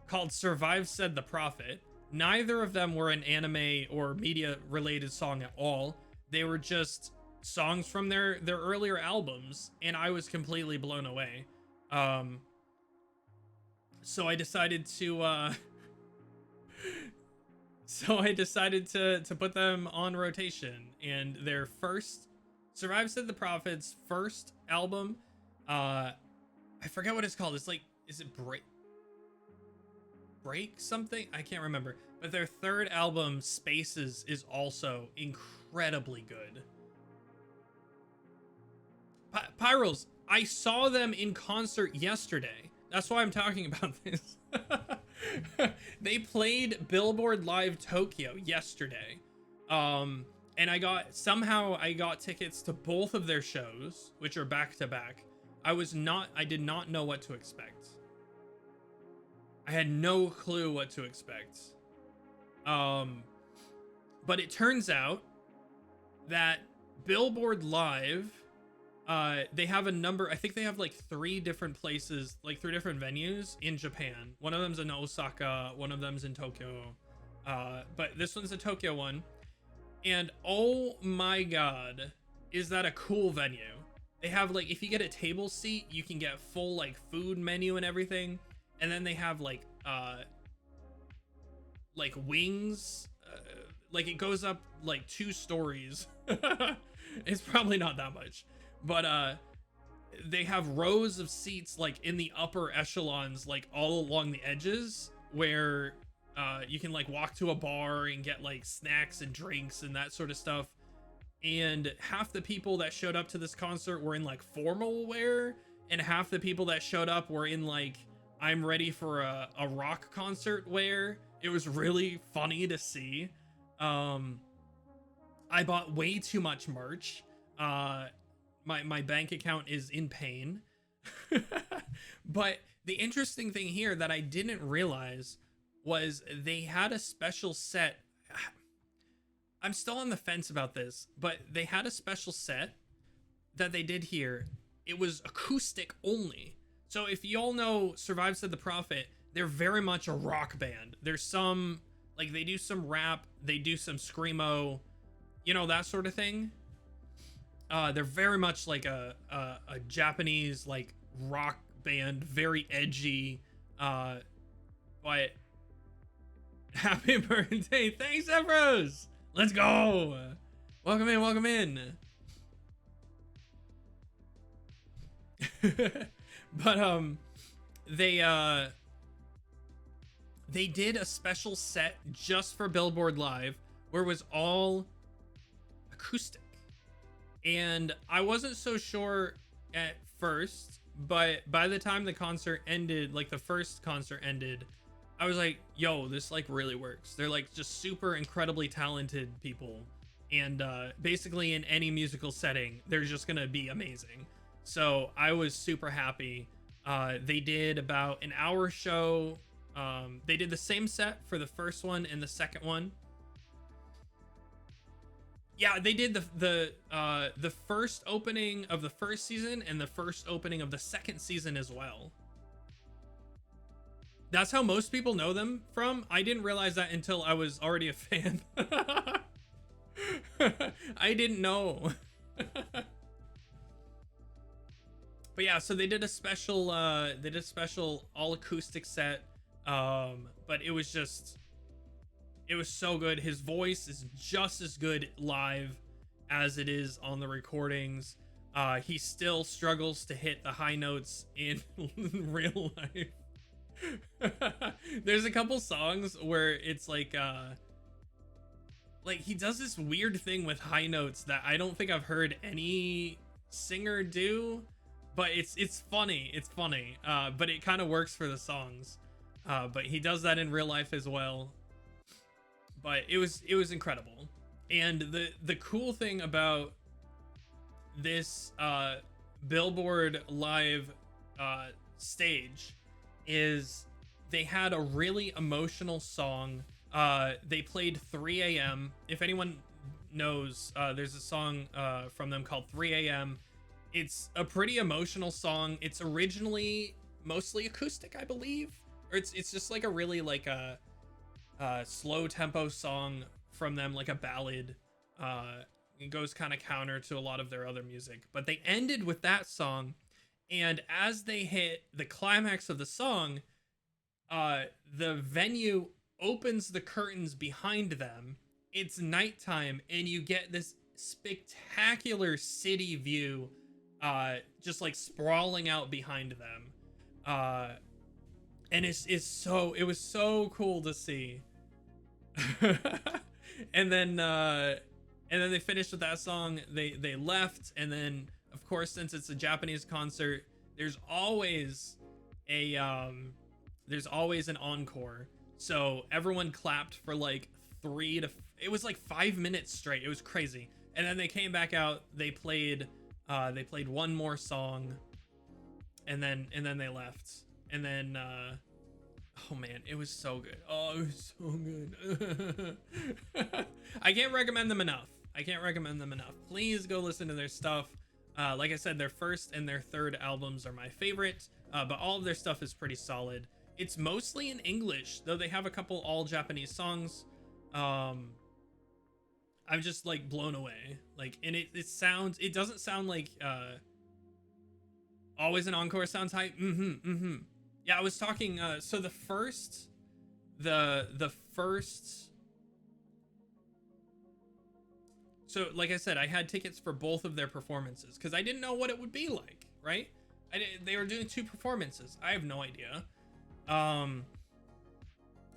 called Survive Said the Prophet. Neither of them were an anime or media related song at all. They were just songs from their earlier albums, and I was completely blown away. So I decided to to put them on rotation, and their first Survive Said the Prophet's first album, I forget what it's called. It's like, is it Break something? I can't remember. But their third album, Spaces, is also incredibly good. Pyrals, I saw them in concert yesterday. That's why I'm talking about this. They played Billboard Live Tokyo yesterday. And I got tickets to both of their shows, which are back to back. I did not know what to expect. I had no clue what to expect. But it turns out that Billboard Live, they have a number, I think they have like 3 different places, like 3 different venues in Japan. One of them's in Osaka, one of them's in Tokyo. But this one's a Tokyo one. And oh my god, is that a cool venue. They have like, if you get a table seat, you can get full like food menu and everything. And then they have like wings, like it goes up like 2 stories. It's probably not that much, but they have rows of seats like in the upper echelons, like all along the edges, where you can like walk to a bar and get like snacks and drinks and that sort of stuff. And half the people that showed up to this concert were in like formal wear, and half the people that showed up were in like, I'm ready for a rock concert wear. It was really funny to see. I bought way too much merch. My bank account is in pain. But the interesting thing here that I didn't realize was they had a special set. I'm still on the fence about this, but they had a special set that they did here. It was acoustic only. So if y'all know Survive Said the Prophet, they're very much a rock band. There's some, like, they do some rap, they do some screamo, you know, that sort of thing. They're very much like a Japanese, like, rock band, very edgy, but happy birthday. Thanks, Evros. Let's go. Welcome in, welcome in. But they did a special set just for Billboard Live where it was all acoustic, and I wasn't so sure at first, but by the time the concert ended, like the first concert ended, I was like, yo, this like really works. They're like just super incredibly talented people, and basically in any musical setting they're just gonna be amazing. So I was super happy. They did about an hour show. They did the same set for the first one and the second one. Yeah, they did the first opening of the first season and the first opening of the second season as well. That's how most people know them from. I didn't realize that until I was already a fan. I didn't know. But yeah, so they did a special all acoustic set. But it was so good. His voice is just as good live as it is on the recordings. He still struggles to hit the high notes in real life. There's a couple songs where it's like he does this weird thing with high notes that I don't think I've heard any singer do, but it's funny. It's funny. But it kind of works for the songs. But he does that in real life as well. But it was incredible. And the cool thing about this Billboard Live stage is they had a really emotional song. They played 3 a.m. If anyone knows, there's a song from them called 3 a.m. It's a pretty emotional song. It's originally mostly acoustic, I believe, or it's just like a really like a slow tempo song from them, like a ballad. It goes kind of counter to a lot of their other music, but they ended with that song, and as they hit the climax of the song, the venue opens the curtains behind them. It's nighttime, and you get this spectacular city view, just like sprawling out behind them. And it was so cool to see. and then they finished with that song. They left, and then of course, since it's a Japanese concert, there's always an encore. So everyone clapped for like it was like 5 minutes straight. It was crazy. And then they came back out. They played one more song, and then they left. And then oh man, it was so good. Oh, it was so good. I can't recommend them enough. Please go listen to their stuff. Like I said, their first and their third albums are my favorite, but all of their stuff is pretty solid. It's mostly in English, though they have a couple all Japanese songs. I'm just like blown away. Like, and it doesn't sound like always an encore sounds hype. Yeah, I was talking, so the first, so like I said, I had tickets for both of their performances because I didn't know what it would be like, right? They were doing 2 performances. I have no idea.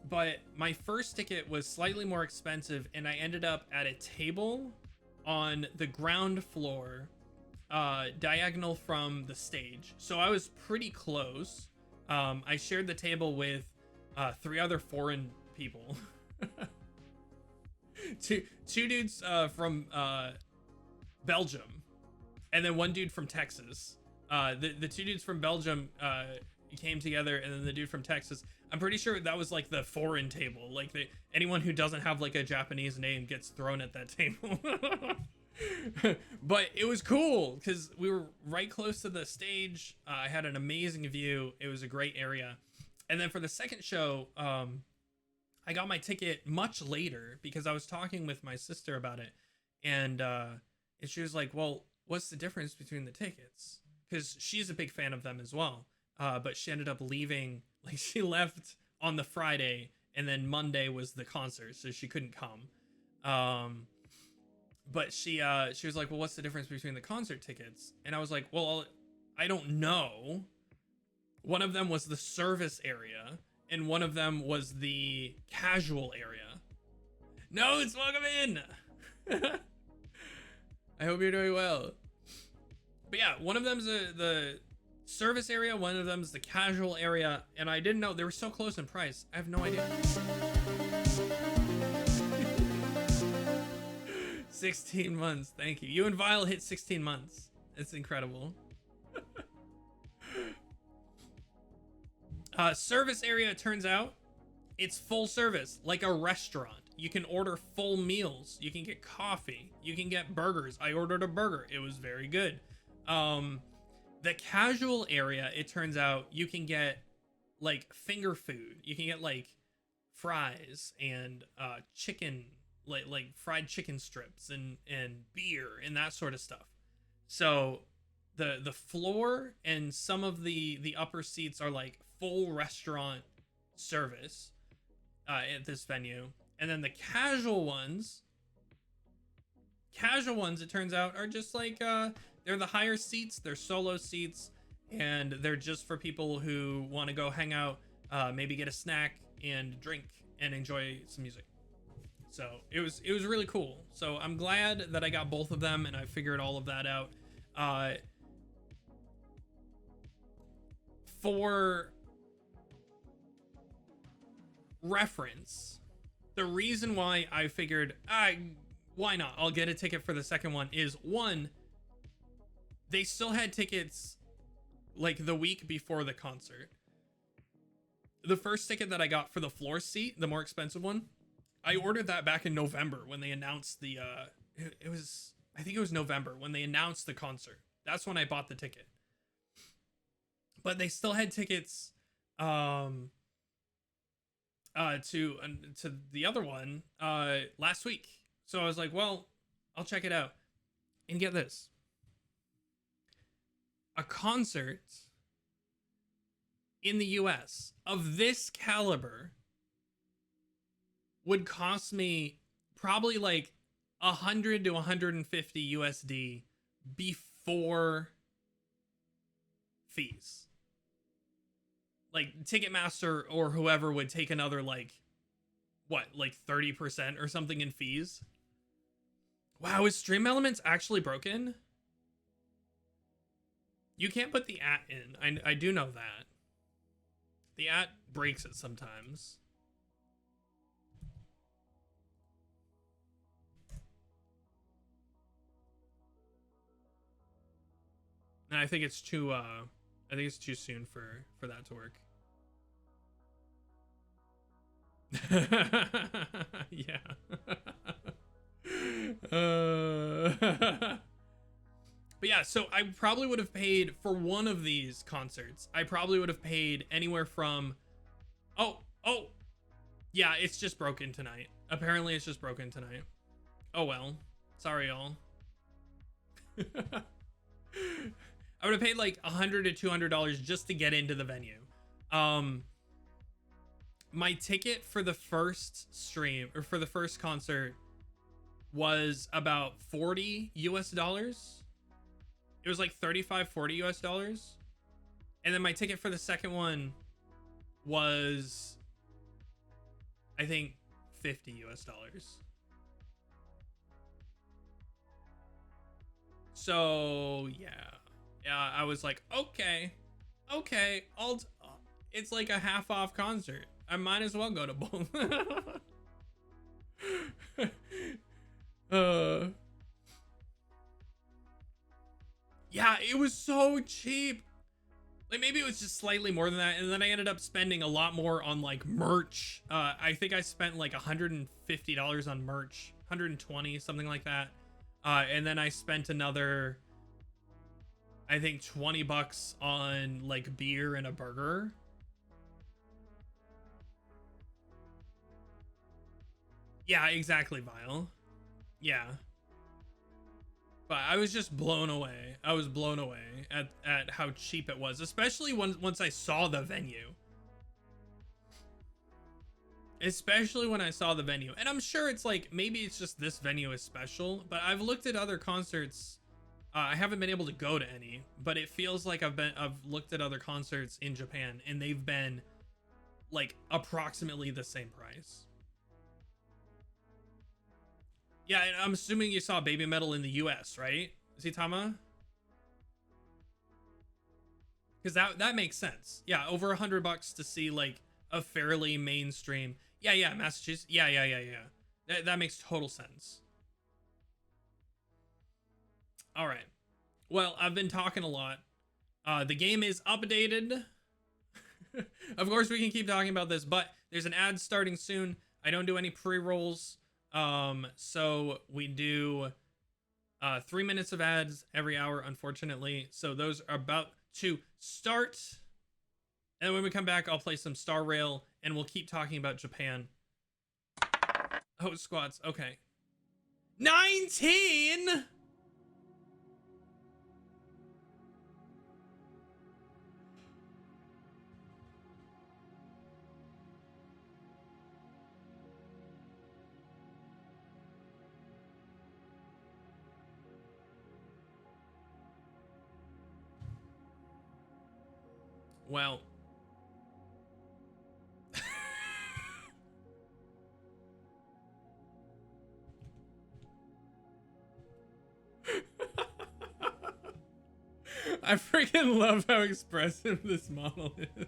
But my first ticket was slightly more expensive, and I ended up at a table on the ground floor, diagonal from the stage. So I was pretty close. I shared the table with 3 other foreign people. two dudes from Belgium, and then 1 dude from Texas. The 2 dudes from Belgium came together, and then the dude from Texas, I'm pretty sure that was like the foreign table. Like anyone who doesn't have like a Japanese name gets thrown at that table. But it was cool because we were right close to the stage. I had an amazing view. It was a great area. And then for the second show, I got my ticket much later because I was talking with my sister about it, and she was like, well, what's the difference between the tickets? Because she's a big fan of them as well. But she ended up leaving, like she left on the Friday, and then Monday was the concert, so she couldn't come. But she was like, well, what's the difference between the concert tickets? And I was like, well, I don't know. One of them was the service area, and one of them was the casual area. Notes, welcome in. I hope you're doing well. But yeah, one of them's the service area, one of them's the casual area, and I didn't know they were so close in price. I have no idea. 16 months, thank you. You and Vile hit 16 months. It's incredible. Service area, turns out it's full service, like a restaurant. You can order full meals. You can get coffee. You can get burgers. I ordered a burger. It was very good. The casual area, it turns out you can get like finger food. You can get like fries and chicken, like fried chicken strips and beer and that sort of stuff. So the floor and some of the upper seats are like full restaurant service at this venue. And then the casual ones, it turns out, are just like they're the higher seats. They're solo seats, and they're just for people who want to go hang out, maybe get a snack and drink and enjoy some music. So it was really cool. So I'm glad that I got both of them, and I figured all of that out. For reference, the reason why I figured why not, I'll get a ticket for the second one, is one, they still had tickets like the week before the concert, the first ticket that I got for the floor seat, the more expensive one, I ordered that back in November when they announced the it was, I think it was November when they announced the concert. That's when I bought the ticket. But they still had tickets to the other one last week. So I was like, well, I'll check it out. And get this. A concert in the US of this caliber would cost me probably like 100 to 150 USD before fees. Like Ticketmaster or whoever would take another like 30% or something in fees. Wow, is Stream Elements actually broken? You can't put the @ in. I do know that. The @ breaks it sometimes. And I think it's too soon for that to work. Yeah. But yeah, so I probably would have paid for one of these concerts. I probably would have paid anywhere from oh, yeah, it's just broken tonight. Apparently it's just broken tonight. Oh well. Sorry, y'all. I would have paid like $100 to $200 just to get into the venue. My ticket for the first stream, or for the first concert, was about $40 US. It was like 35, 40 US dollars. And then my ticket for the second one was, I think, 50 US dollars. So yeah, I was like, okay, it's like a half off concert. I might as well go to both. Yeah, it was so cheap. Like maybe it was just slightly more than that, and then I ended up spending a lot more on like merch. I think I spent like $150 on merch, 120, something like that. And then I spent another, I think, $20 on like beer and a burger. Yeah, exactly, Vile. Yeah. But I was just blown away. I was blown away at how cheap it was, especially once I saw the venue. Especially when I saw the venue. And I'm sure it's like, maybe it's just this venue is special, but I've looked at other concerts. I haven't been able to go to any, but it feels like I've looked at other concerts in Japan and they've been like approximately the same price. Yeah, and I'm assuming you saw Baby Metal in the US, right, Zitama? Because that makes sense. Yeah, over $100 to see like a fairly mainstream. Yeah, Massachusetts. Yeah. That makes total sense. All right. Well, I've been talking a lot. The game is updated. Of course, we can keep talking about this, but there's an ad starting soon. I don't do any pre-rolls. So we do 3 minutes of ads every hour, unfortunately. So those are about to start. And when we come back, I'll play some Star Rail and we'll keep talking about Japan. Oh, squats. Okay. 19! Well, I freaking love how expressive this model is.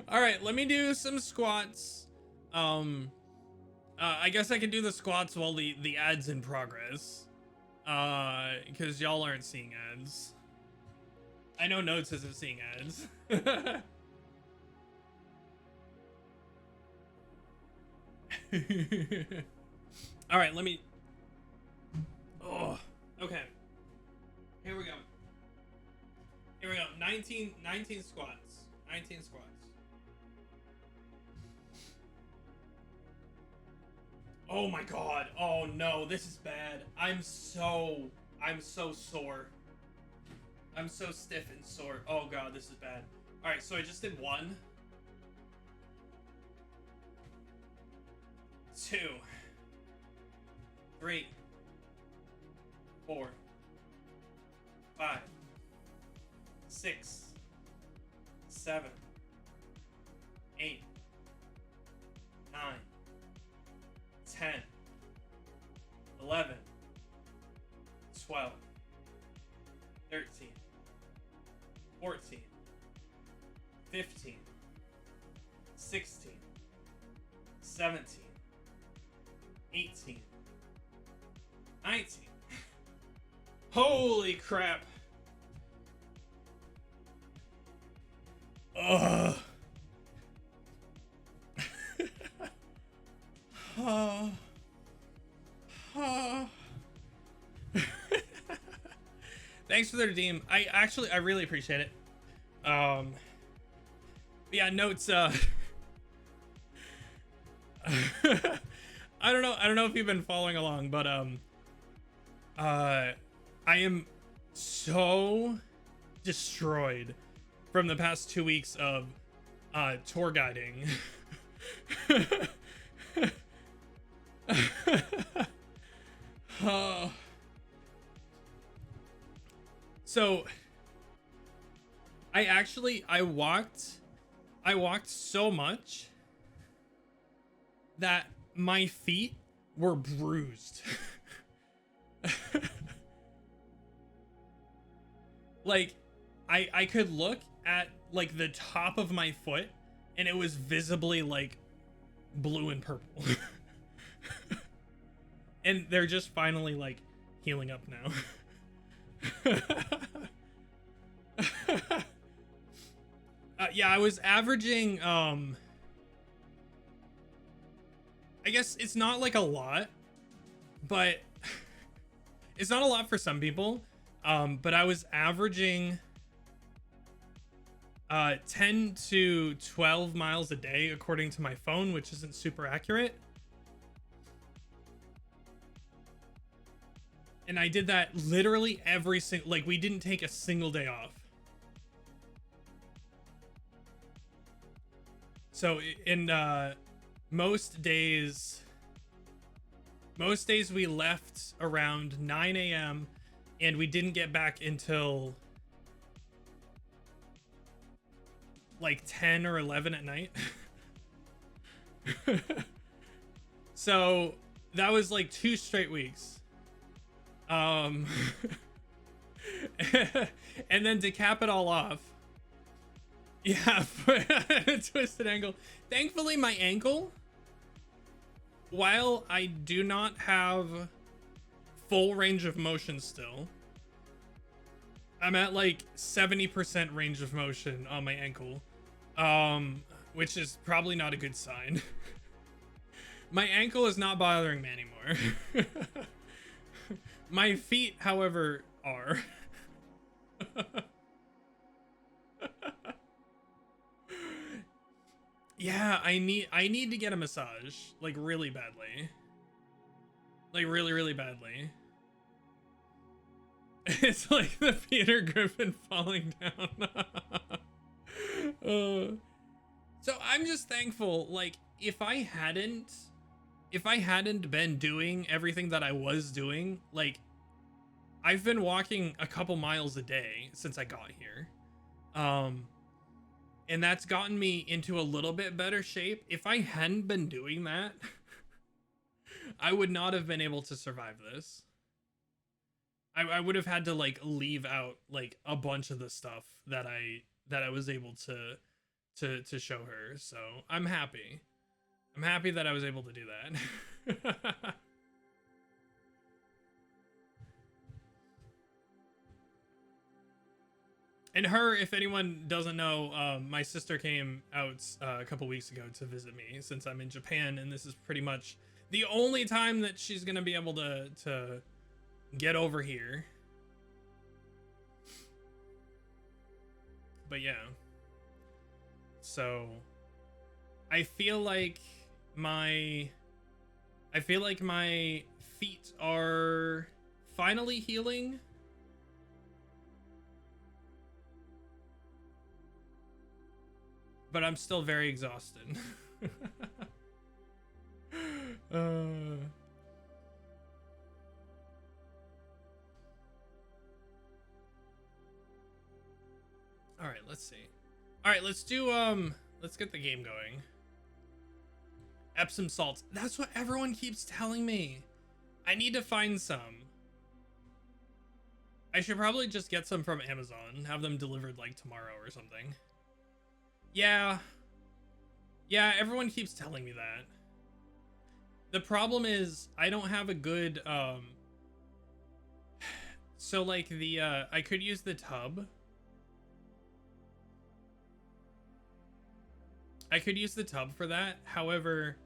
All right, let me do some squats. I guess I can do the squats while the ads in progress. Because y'all aren't seeing ads. I know Notes isn't seeing ads. All right, let me. Oh, okay. Here we go. Here we go. 19 squats. 19 squats. Oh my god. Oh no, this is bad. I'm so sore. I'm so stiff and sore. Oh god, this is bad. All right, so I just did 1, 2, 3, 4, 5, 6, 7, 8, 9, 10, 11, 12, 13, 14, 15, 16, 17, 18, 19. Holy crap. Ugh. Thanks for the redeem. I really appreciate it. Yeah, notes, I don't know if you've been following along, but I am so destroyed from the past 2 weeks of tour guiding. So I walked so much that my feet were bruised. Like I could look at like the top of my foot and it was visibly like blue and purple. And they're just finally like healing up now. Yeah, I was averaging I guess it's not like a lot, but it's not a lot for some people. But I was averaging 10 to 12 miles a day according to my phone, which isn't super accurate. And I did that literally every single, like we didn't take a single day off. So in most days we left around 9 a.m. and we didn't get back until like 10 or 11 at night. So that was like 2 straight weeks. And then to cap it all off, yeah, twisted ankle. Thankfully, my ankle, while I do not have full range of motion still, I'm at like 70% range of motion on my ankle, which is probably not a good sign. My ankle is not bothering me anymore. My feet, however, are. Yeah, I need to get a massage, like really badly. Like really badly. It's like the Peter Griffin falling down. So I'm just thankful, like if I hadn't been doing everything that I was doing, like I've been walking a couple miles a day since I got here. And that's gotten me into a little bit better shape. If I hadn't been doing that, I would not have been able to survive this. I would have had to like leave out like a bunch of the stuff that I was able to show her. So I'm happy. I'm happy that I was able to do that. And her, if anyone doesn't know, my sister came out a couple weeks ago to visit me since I'm in Japan, and this is pretty much the only time that she's gonna be able to get over here. But yeah. So I feel like my feet are finally healing. But I'm still very exhausted. All right, let's see. All right, let's do let's get the game going. Epsom salts. That's what everyone keeps telling me. I need to find some. I should probably just get some from Amazon, have them delivered like tomorrow or something. Yeah, everyone keeps telling me that. The problem is I don't have a good so like the I could use the tub. I could use the tub for that. However,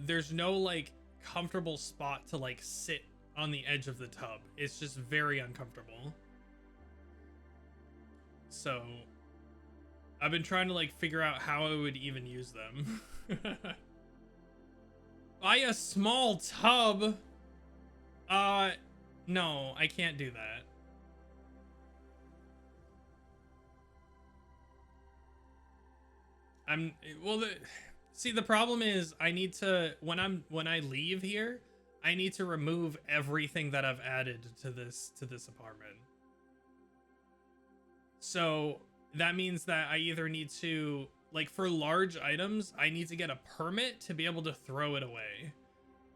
there's no like comfortable spot to like sit on the edge of the tub. It's just very uncomfortable. So I've been trying to like figure out how I would even use them. Buy a small tub. No, I can't do that. See, the problem is I need to when I leave here, I need to remove everything that I've added to this apartment. So that means that I either need to, like, for large items, I need to get a permit to be able to throw it away.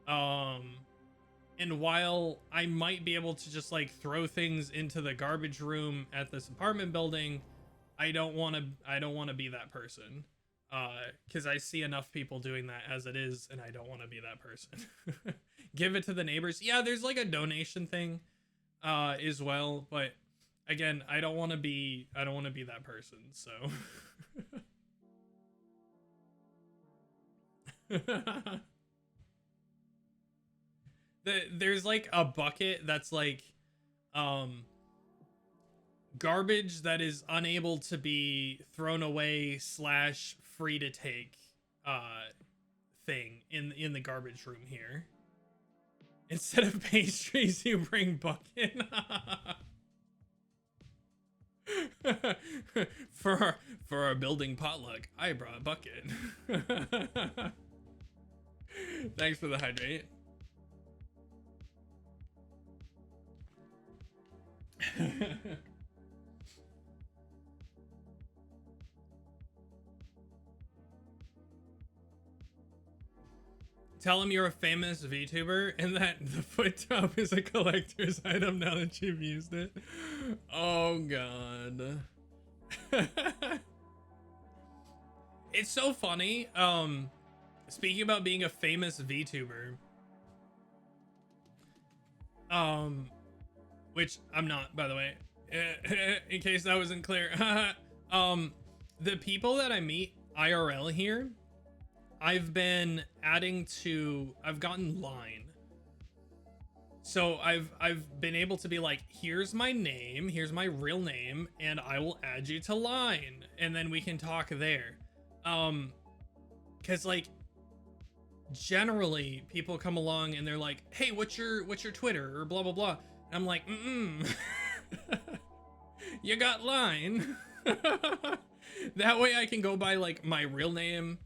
And while I might be able to just like throw things into the garbage room at this apartment building, I don't want to be that person. Because I see enough people doing that as it is, and I don't want to be that person. Give it to the neighbors. Yeah, there's like a donation thing as well, but again, I don't want to be that person, so there's like a bucket that's like garbage that is unable to be thrown away / free to take thing in the garbage room here. Instead of pastries, you bring bucket. For our building potluck, I brought a bucket. Thanks for the hydrate. Tell him you're a famous VTuber and that the foot tub is a collector's item now that you've used it. Oh god. It's so funny. Speaking about being a famous VTuber, which I'm not, by the way, in case that wasn't clear. The people that I meet IRL here, I've been adding to, I've gotten Line. So I've been able to be like, here's my name, here's my real name, and I will add you to Line, and then we can talk there. Cause like generally people come along and they're like, hey, what's your Twitter or blah blah blah. And I'm like, you got Line. That way I can go by like my real name.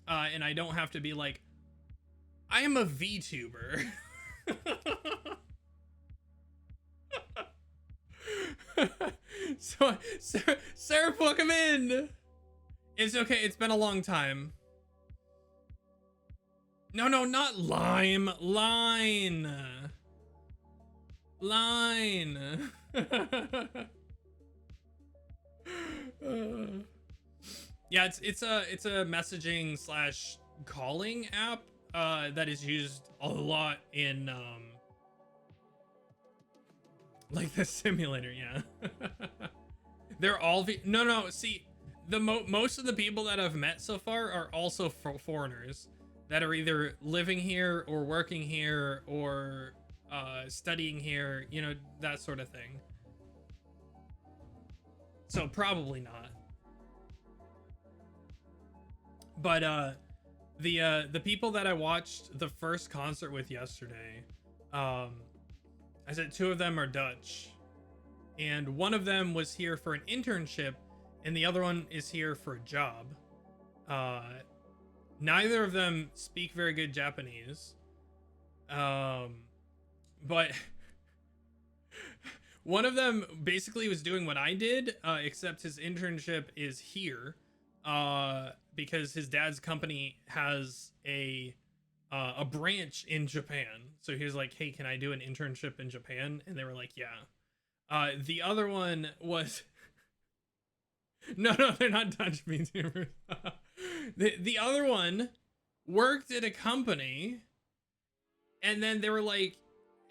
And I don't have to be like, I am a VTuber. So, Sarah, welcome in. It's okay. It's been a long time. No, not Lime. Line. Yeah, it's a messaging / calling app that is used a lot in like the simulator. Yeah. They're all no. See, the most of the people that I've met so far are also foreigners that are either living here or working here or studying here. You know, that sort of thing. So probably not. But the people that I watched the first concert with yesterday, I said two of them are Dutch, and one of them was here for an internship, and the other one is here for a job. Neither of them speak very good Japanese, but one of them basically was doing what I did, except his internship is here, because his dad's company has a branch in Japan. So he was like, "Hey, can I do an internship in Japan?" And they were like, "Yeah." The other one was no, they're not Dutch VTubers. The other one worked at a company, and then they were like,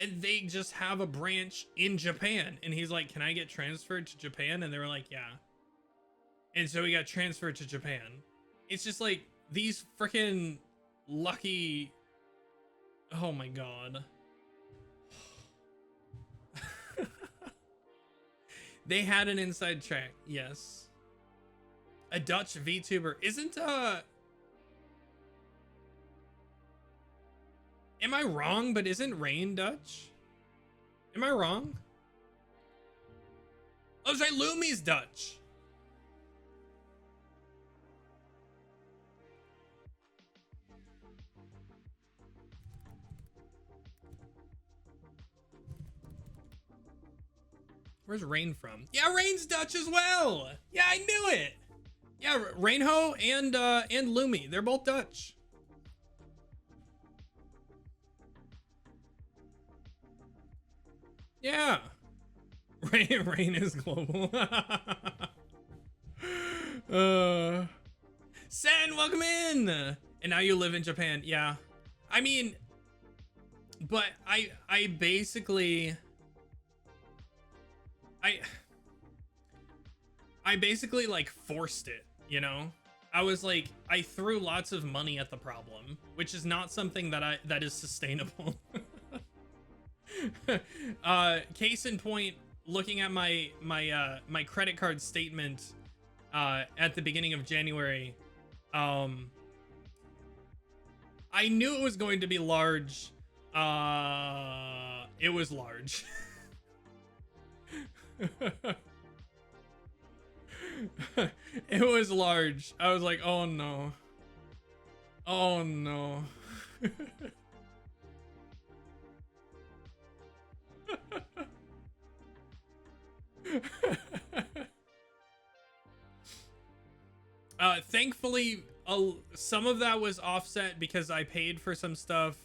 and they just have a branch in Japan, and he's like, "Can I get transferred to Japan?" And they were like, "Yeah." And so he got transferred to Japan. It's just like these freaking lucky. Oh my god. They had an inside track, yes. A Dutch VTuber isn't am I wrong, but isn't Rain Dutch? Am I wrong? Oh, sorry, Lumi's Dutch. Where's Rain from? Yeah, Rain's Dutch as well. Yeah, I knew it. Yeah, Rainho and Lumi, they're both Dutch. Yeah. Rain is global. Sen, welcome in. And now you live in Japan. Yeah. I mean, but I basically I basically like forced it, you know? I was like, I threw lots of money at the problem, which is not something that is sustainable. Case in point, looking at my credit card statement at the beginning of January, I knew it was going to be large. It was large. It was large. I was like, oh no. Oh no. Thankfully, some of that was offset because I paid for some stuff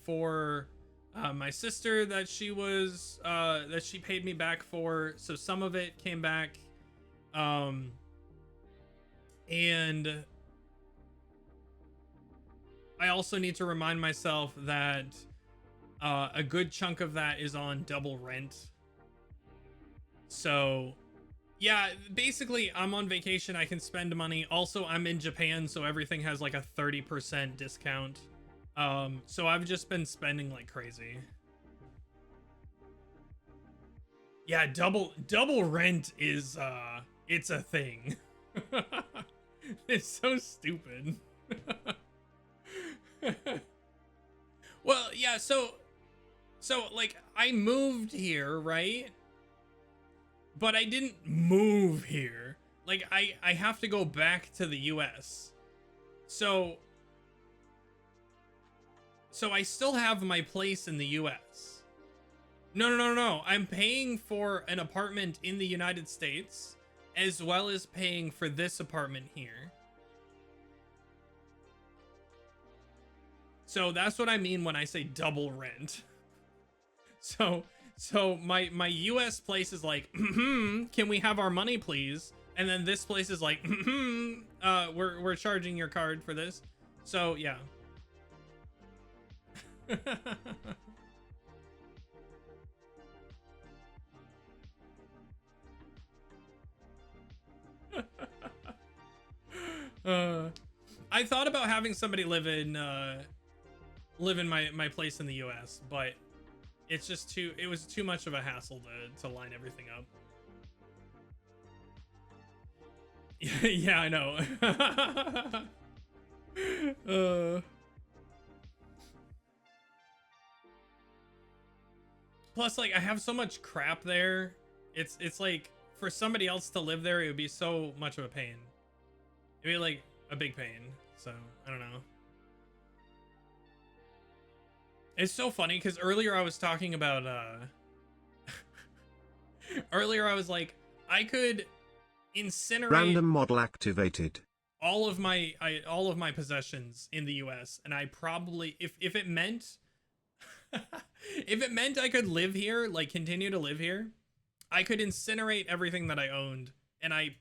for my sister that she paid me back for, so some of it came back, and I also need to remind myself that a good chunk of that is on double rent. So yeah, basically I'm on vacation, I can spend money. Also, I'm in Japan, so everything has like a 30% discount. So I've just been spending like crazy. Yeah, double rent is it's a thing. It's so stupid. Well, yeah, so like I moved here, right? But I didn't move here. Like I have to go back to the US. So I still have my place in the US. No. I'm paying for an apartment in the United States as well as paying for this apartment here. So that's what I mean when I say double rent. So my US place is like, can we have our money please? And then this place is like, we're charging your card for this. So yeah. I thought about having somebody live in my place in the US, but it's just it was too much of a hassle to line everything up. Yeah, I know. Plus, like, I have so much crap there. It's like, for somebody else to live there, it would be so much of a pain. It'd be like a big pain. So I don't know. It's so funny because earlier I was talking about earlier I was like, I could incinerate Random model activated. all of my possessions in the US, and I probably, if it meant if it meant I could live here, like continue to live here, I could incinerate everything that I owned, and I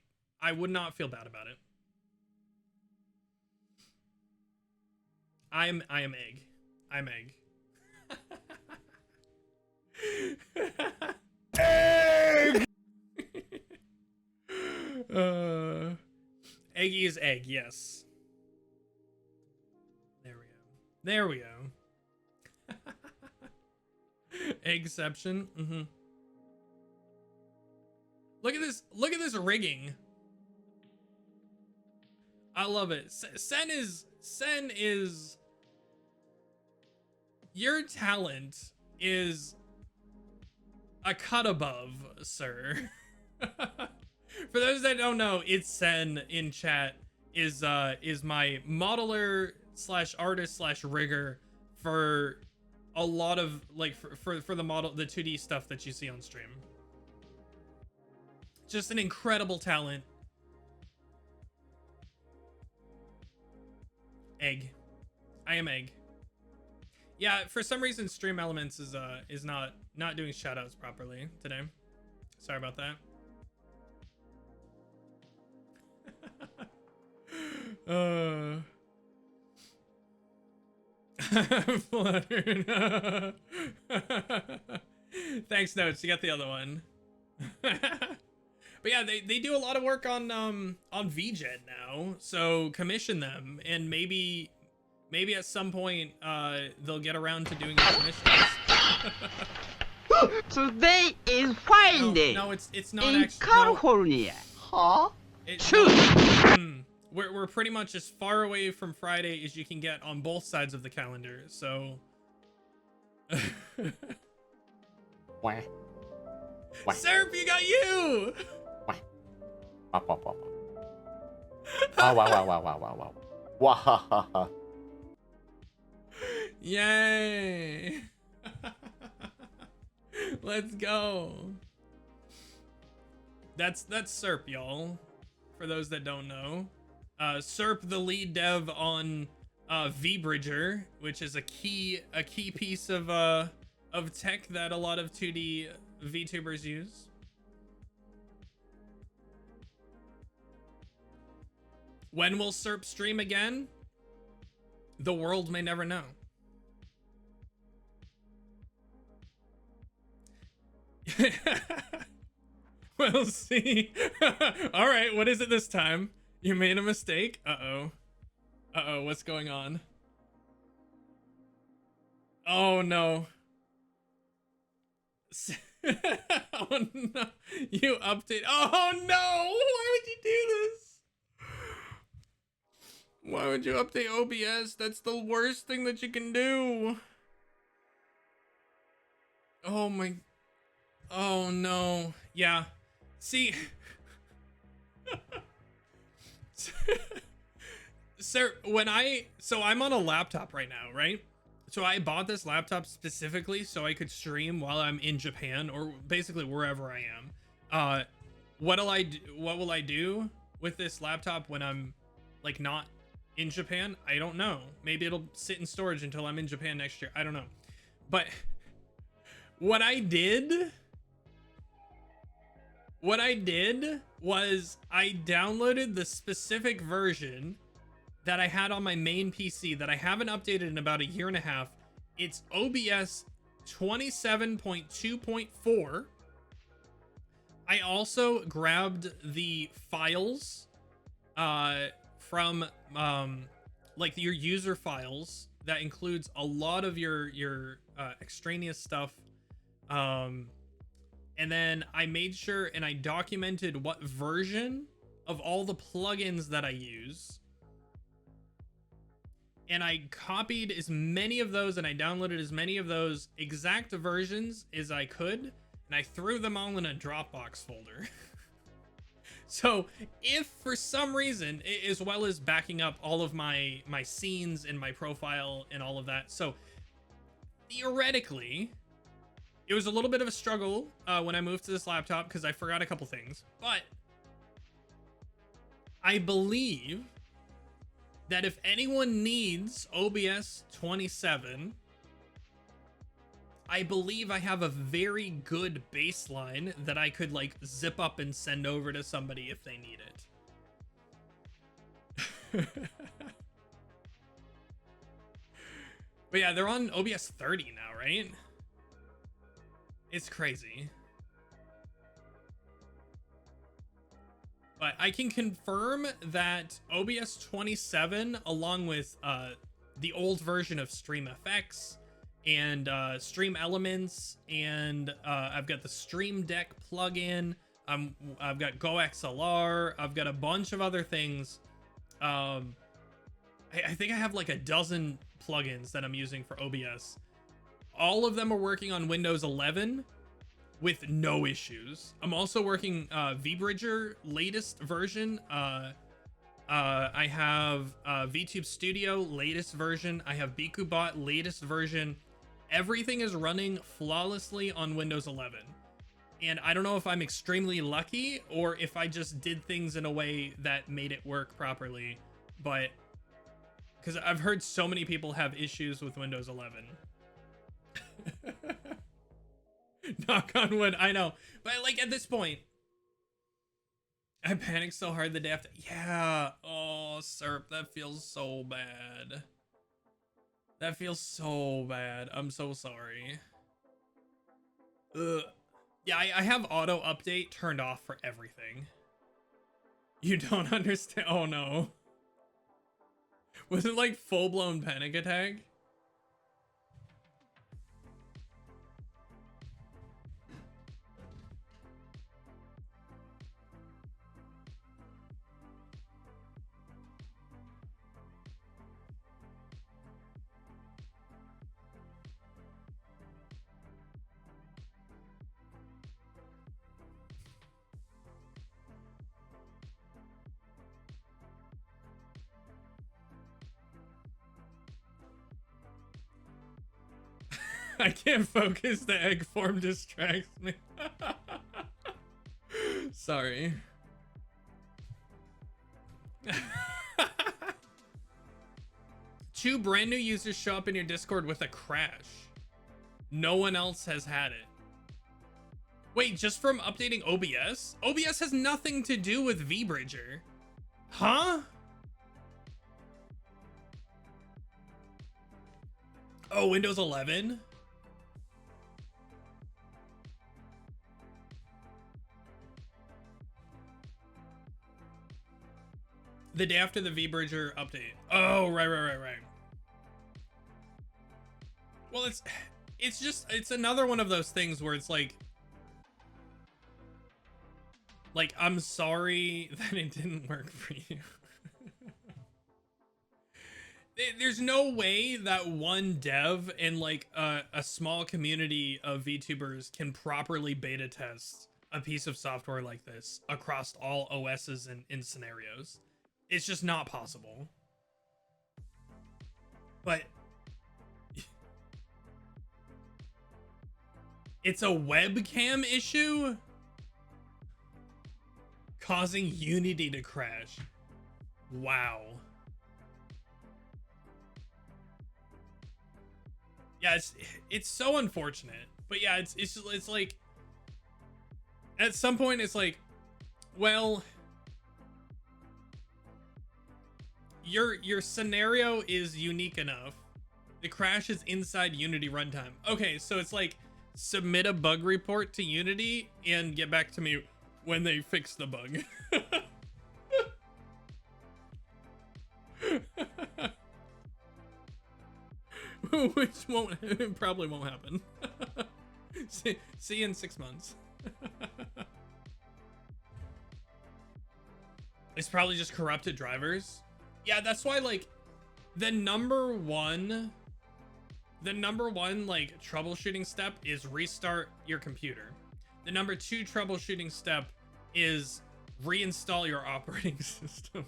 would not feel bad about it. I am Egg. I'm Egg. Egg! Eggy is Egg, yes. There we go. Eggception. Mm-hmm. Look at this rigging. I love it. Sen is your talent is a cut above, sir. For those that don't know, it's Sen in chat is my modeler / artist / rigger for a lot of, like, for the 2D stuff that you see on stream. Just an incredible talent. Egg. I am Egg. Yeah, for some reason Stream Elements is not doing shoutouts properly today. Sorry about that. Fluttered. Thanks, Notes. You got the other one. But yeah, they do a lot of work on VGen now, so commission them, and maybe at some point they'll get around to doing commissions. Today is Friday. No, it's not in actually. California. Huh? We're pretty much as far away from Friday as you can get on both sides of the calendar, so. Wah. Wah. Serp, you got you! Wow, wow, wow, wow. Wow, wow, wow, wow, wow, wow. Wow. Yay! Let's go. That's Serp, y'all. For those that don't know, Serp, the lead dev on VBridger, which is a key piece of tech that a lot of 2D VTubers use. When will Serp stream again? The world may never know. We'll see. All right, what is it this time? You made a mistake? Uh-oh. Uh-oh, what's going on? Oh, no. Oh, no. You update. Oh, no. Why would you do this? Why would you update OBS? That's the worst thing that you can do. Oh, my. Oh, no. Yeah. See. Sir, so I'm on a laptop right now, right? So I bought this laptop specifically so I could stream while I'm in Japan, or basically wherever I am. What will I do with this laptop when I'm, like, not in Japan? I don't know. Maybe it'll sit in storage until I'm in Japan next year. I don't know. But what I did was I downloaded the specific version that I had on my main PC that I haven't updated in about a year and a half. It's OBS 27.2.4. I also grabbed the files from like your user files. That includes a lot of your extraneous stuff. And then I made sure and I documented what version of all the plugins that I use. And I copied as many of those and I downloaded as many of those exact versions as I could. And I threw them all in a Dropbox folder. So if for some reason, as well as backing up all of my scenes and my profile and all of that. So theoretically, it was a little bit of a struggle when I moved to this laptop because I forgot a couple things. But I believe that if anyone needs OBS 27, I believe I have a very good baseline that I could like zip up and send over to somebody if they need it. But yeah, they're on OBS 30 now, right? It's crazy. But I can confirm that OBS 27, along with the old version of StreamFX and Stream Elements, and I've got the Stream Deck plugin. I've got GoXLR. I've got a bunch of other things. I think I have like a dozen plugins that I'm using for OBS. All of them are working on Windows 11 with no issues. I'm also working VBridger latest version. I have VTube Studio latest version. I have BikuBot latest version. Everything is running flawlessly on Windows 11. And I don't know if I'm extremely lucky or if I just did things in a way that made it work properly, but because I've heard so many people have issues with Windows 11. Knock on wood, I know. But like at this point, I panicked so hard the day after. Yeah. Oh, Serp, that feels so bad. That feels so bad. I'm so sorry. Ugh. Yeah, I have auto update turned off for everything. You don't understand. Oh no. Was it like full-blown panic attack? I can't focus, the egg form distracts me. Sorry. Two brand new users show up in your Discord with a crash. No one else has had it. Wait, just from updating OBS? OBS has nothing to do with VBridger. Huh? Oh, Windows 11? The day after the VBridger update. Oh, right. Well, it's another one of those things where it's like, I'm sorry that it didn't work for you. There's no way that one dev and like a small community of VTubers can properly beta test a piece of software like this across all OSs and scenarios. It's just not possible. But it's a webcam issue causing Unity to crash. Wow. Yeah, it's so unfortunate. But yeah, it's like at some point it's like, well, your scenario is unique enough. The crash is inside Unity runtime. Okay, so it's like submit a bug report to Unity and get back to me when they fix the bug. Which probably won't happen. See you in 6 months. It's probably just corrupted drivers. Yeah, that's why like the number one like troubleshooting step is restart your computer. The number 2 troubleshooting step is reinstall your operating system.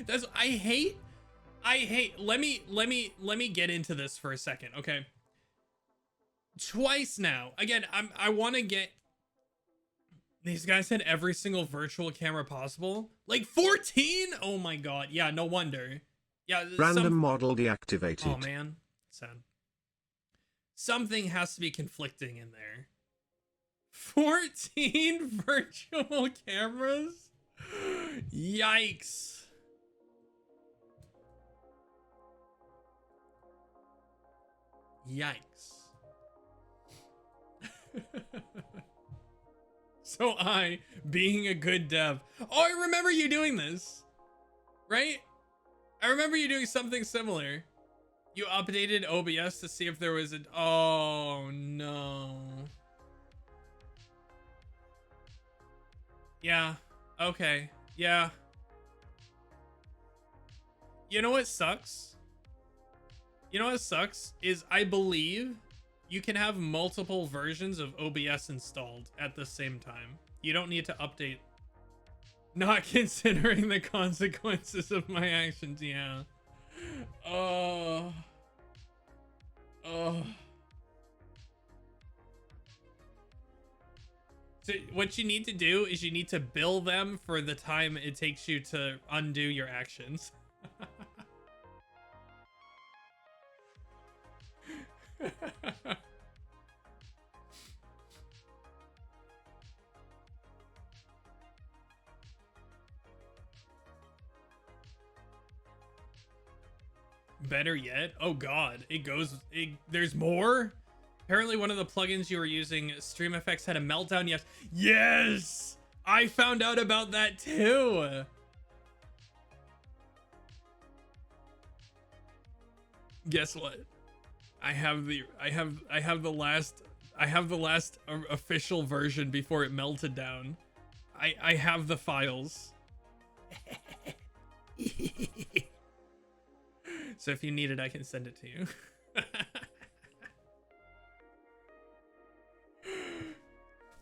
That's I hate let me get into this for a second, okay? Twice now. Again, I want to get these guys had every single virtual camera possible. Like 14? Oh my god. Yeah, no wonder. Yeah, Random model deactivated. Oh man. Sad. Something has to be conflicting in there. 14 virtual cameras? Yikes. Yikes. So I, being a good dev, oh, I remember you doing this, right? I remember you doing something similar. You updated OBS to see if there was a, oh no. Yeah, okay, yeah. You know what sucks? You know what sucks is I believe you can have multiple versions of OBS installed at the same time. You don't need to update. Not considering the consequences of my actions, yeah. Oh. So what you need to do is you need to bill them for the time it takes you to undo your actions. Better yet, oh god, there's more. Apparently one of the plugins you were using, Stream Effects, had a meltdown. Yes, I found out about that too. Guess what? I have the last official version before it melted down. I have the files. So if you need it, I can send it to you.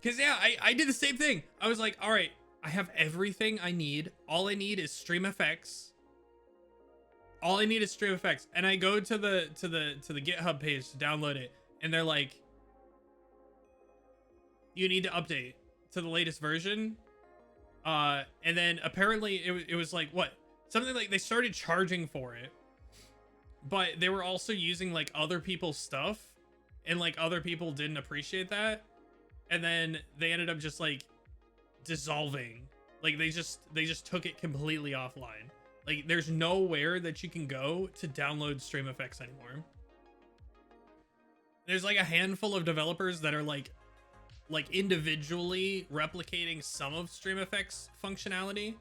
Cause yeah, I did the same thing. I was like, all right, I have everything I need. All I need is Stream Effects. All I need is Stream Effects. And I go to the GitHub page to download it, and they're like, you need to update to the latest version. And then apparently it was like, what? Something like they started charging for it. But they were also using like other people's stuff, and like other people didn't appreciate that, and then they ended up just like dissolving. Like they just took it completely offline. Like there's nowhere that you can go to download Stream Effects anymore. There's like a handful of developers that are like individually replicating some of Stream Effects functionality,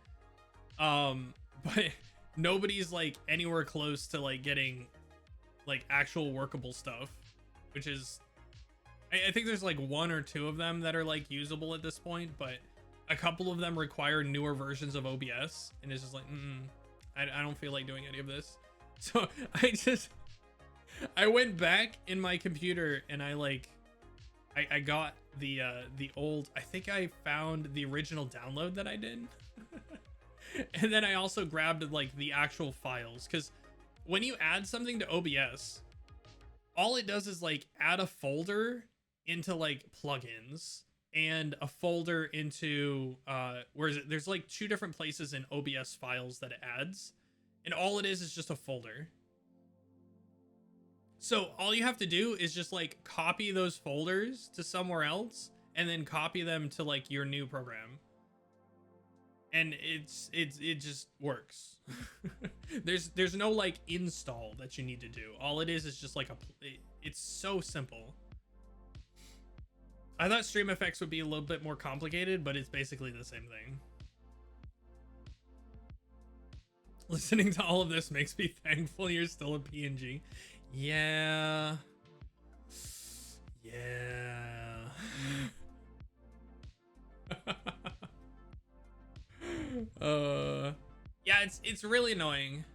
but nobody's like anywhere close to like getting like actual workable stuff, which is I think there's like 1 or 2 of them that are like usable at this point, but a couple of them require newer versions of OBS, and it's just like I don't feel like doing any of this. So I went back in my computer and I got the old, I think I found the original download that I did. And then I also grabbed like the actual files, because when you add something to OBS, all it does is like add a folder into like plugins and a folder into where is it? There's like 2 different places in OBS files that it adds, and all it is just a folder. So all you have to do is just like copy those folders to somewhere else and then copy them to like your new program. And it just works. There's no like install that you need to do. All it is just like it's so simple. I thought stream effects would be a little bit more complicated, but it's basically the same thing. Listening to all of this makes me thankful you're still a PNG. Yeah. Yeah. Yeah, it's really annoying.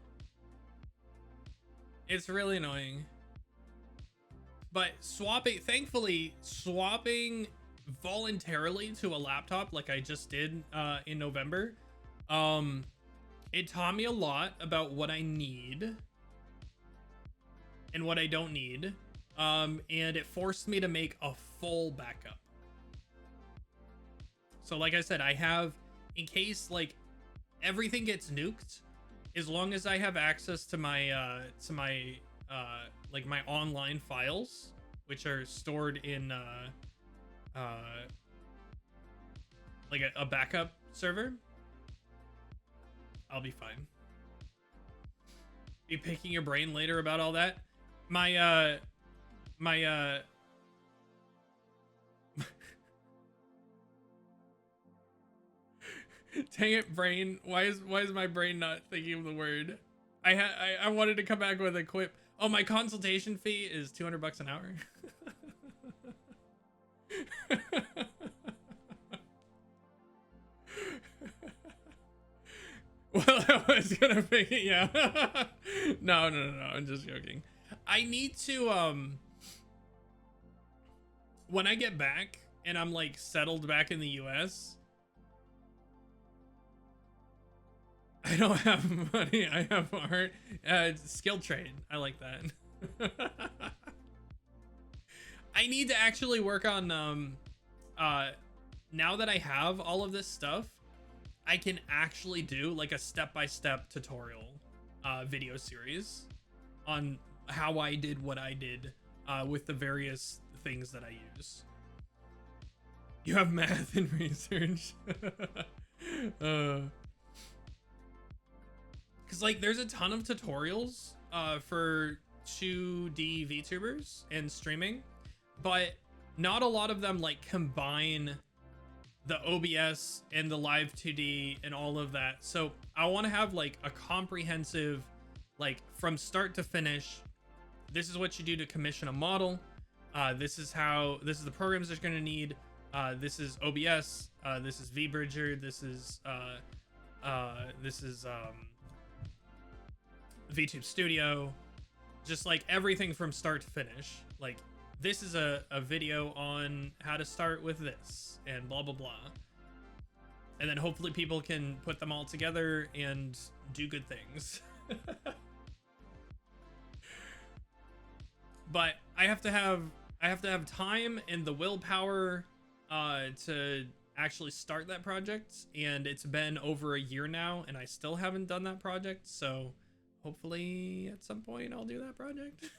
It's really annoying. But thankfully, swapping voluntarily to a laptop like I just did in November, it taught me a lot about what I need and what I don't need. And it forced me to make a full backup. So like I said, I have, in case like everything gets nuked, as long as I have access to my like my online files, which are stored in like a backup server, I'll be fine. Be picking your brain later about all that. My dang it, brain. Why is my brain not thinking of the word? I wanted to come back with a quip. Oh, my consultation fee is $200 an hour. Well, I was gonna pick it, yeah. No, I'm just joking. I need to when I get back and I'm like settled back in the US, I don't have money. I have art. Skill trade. I like that. I need to actually work on now that I have all of this stuff, I can actually do like a step-by-step tutorial video series on how I did what I did with the various things that I use. You have math and research. Because like there's a ton of tutorials for 2D VTubers and streaming, but not a lot of them like combine the OBS and the live 2D and all of that. So I want to have like a comprehensive, like from start to finish, this is what you do to commission a model. This is the programs that you're going to need. This is OBS. This is VBridger. This is VTube Studio. Just like everything from start to finish. Like this is a video on how to start with this and blah, blah, blah. And then hopefully people can put them all together and do good things. But I have to have time and the willpower to actually start that project. And it's been over a year now and I still haven't done that project. So hopefully at some point I'll do that project.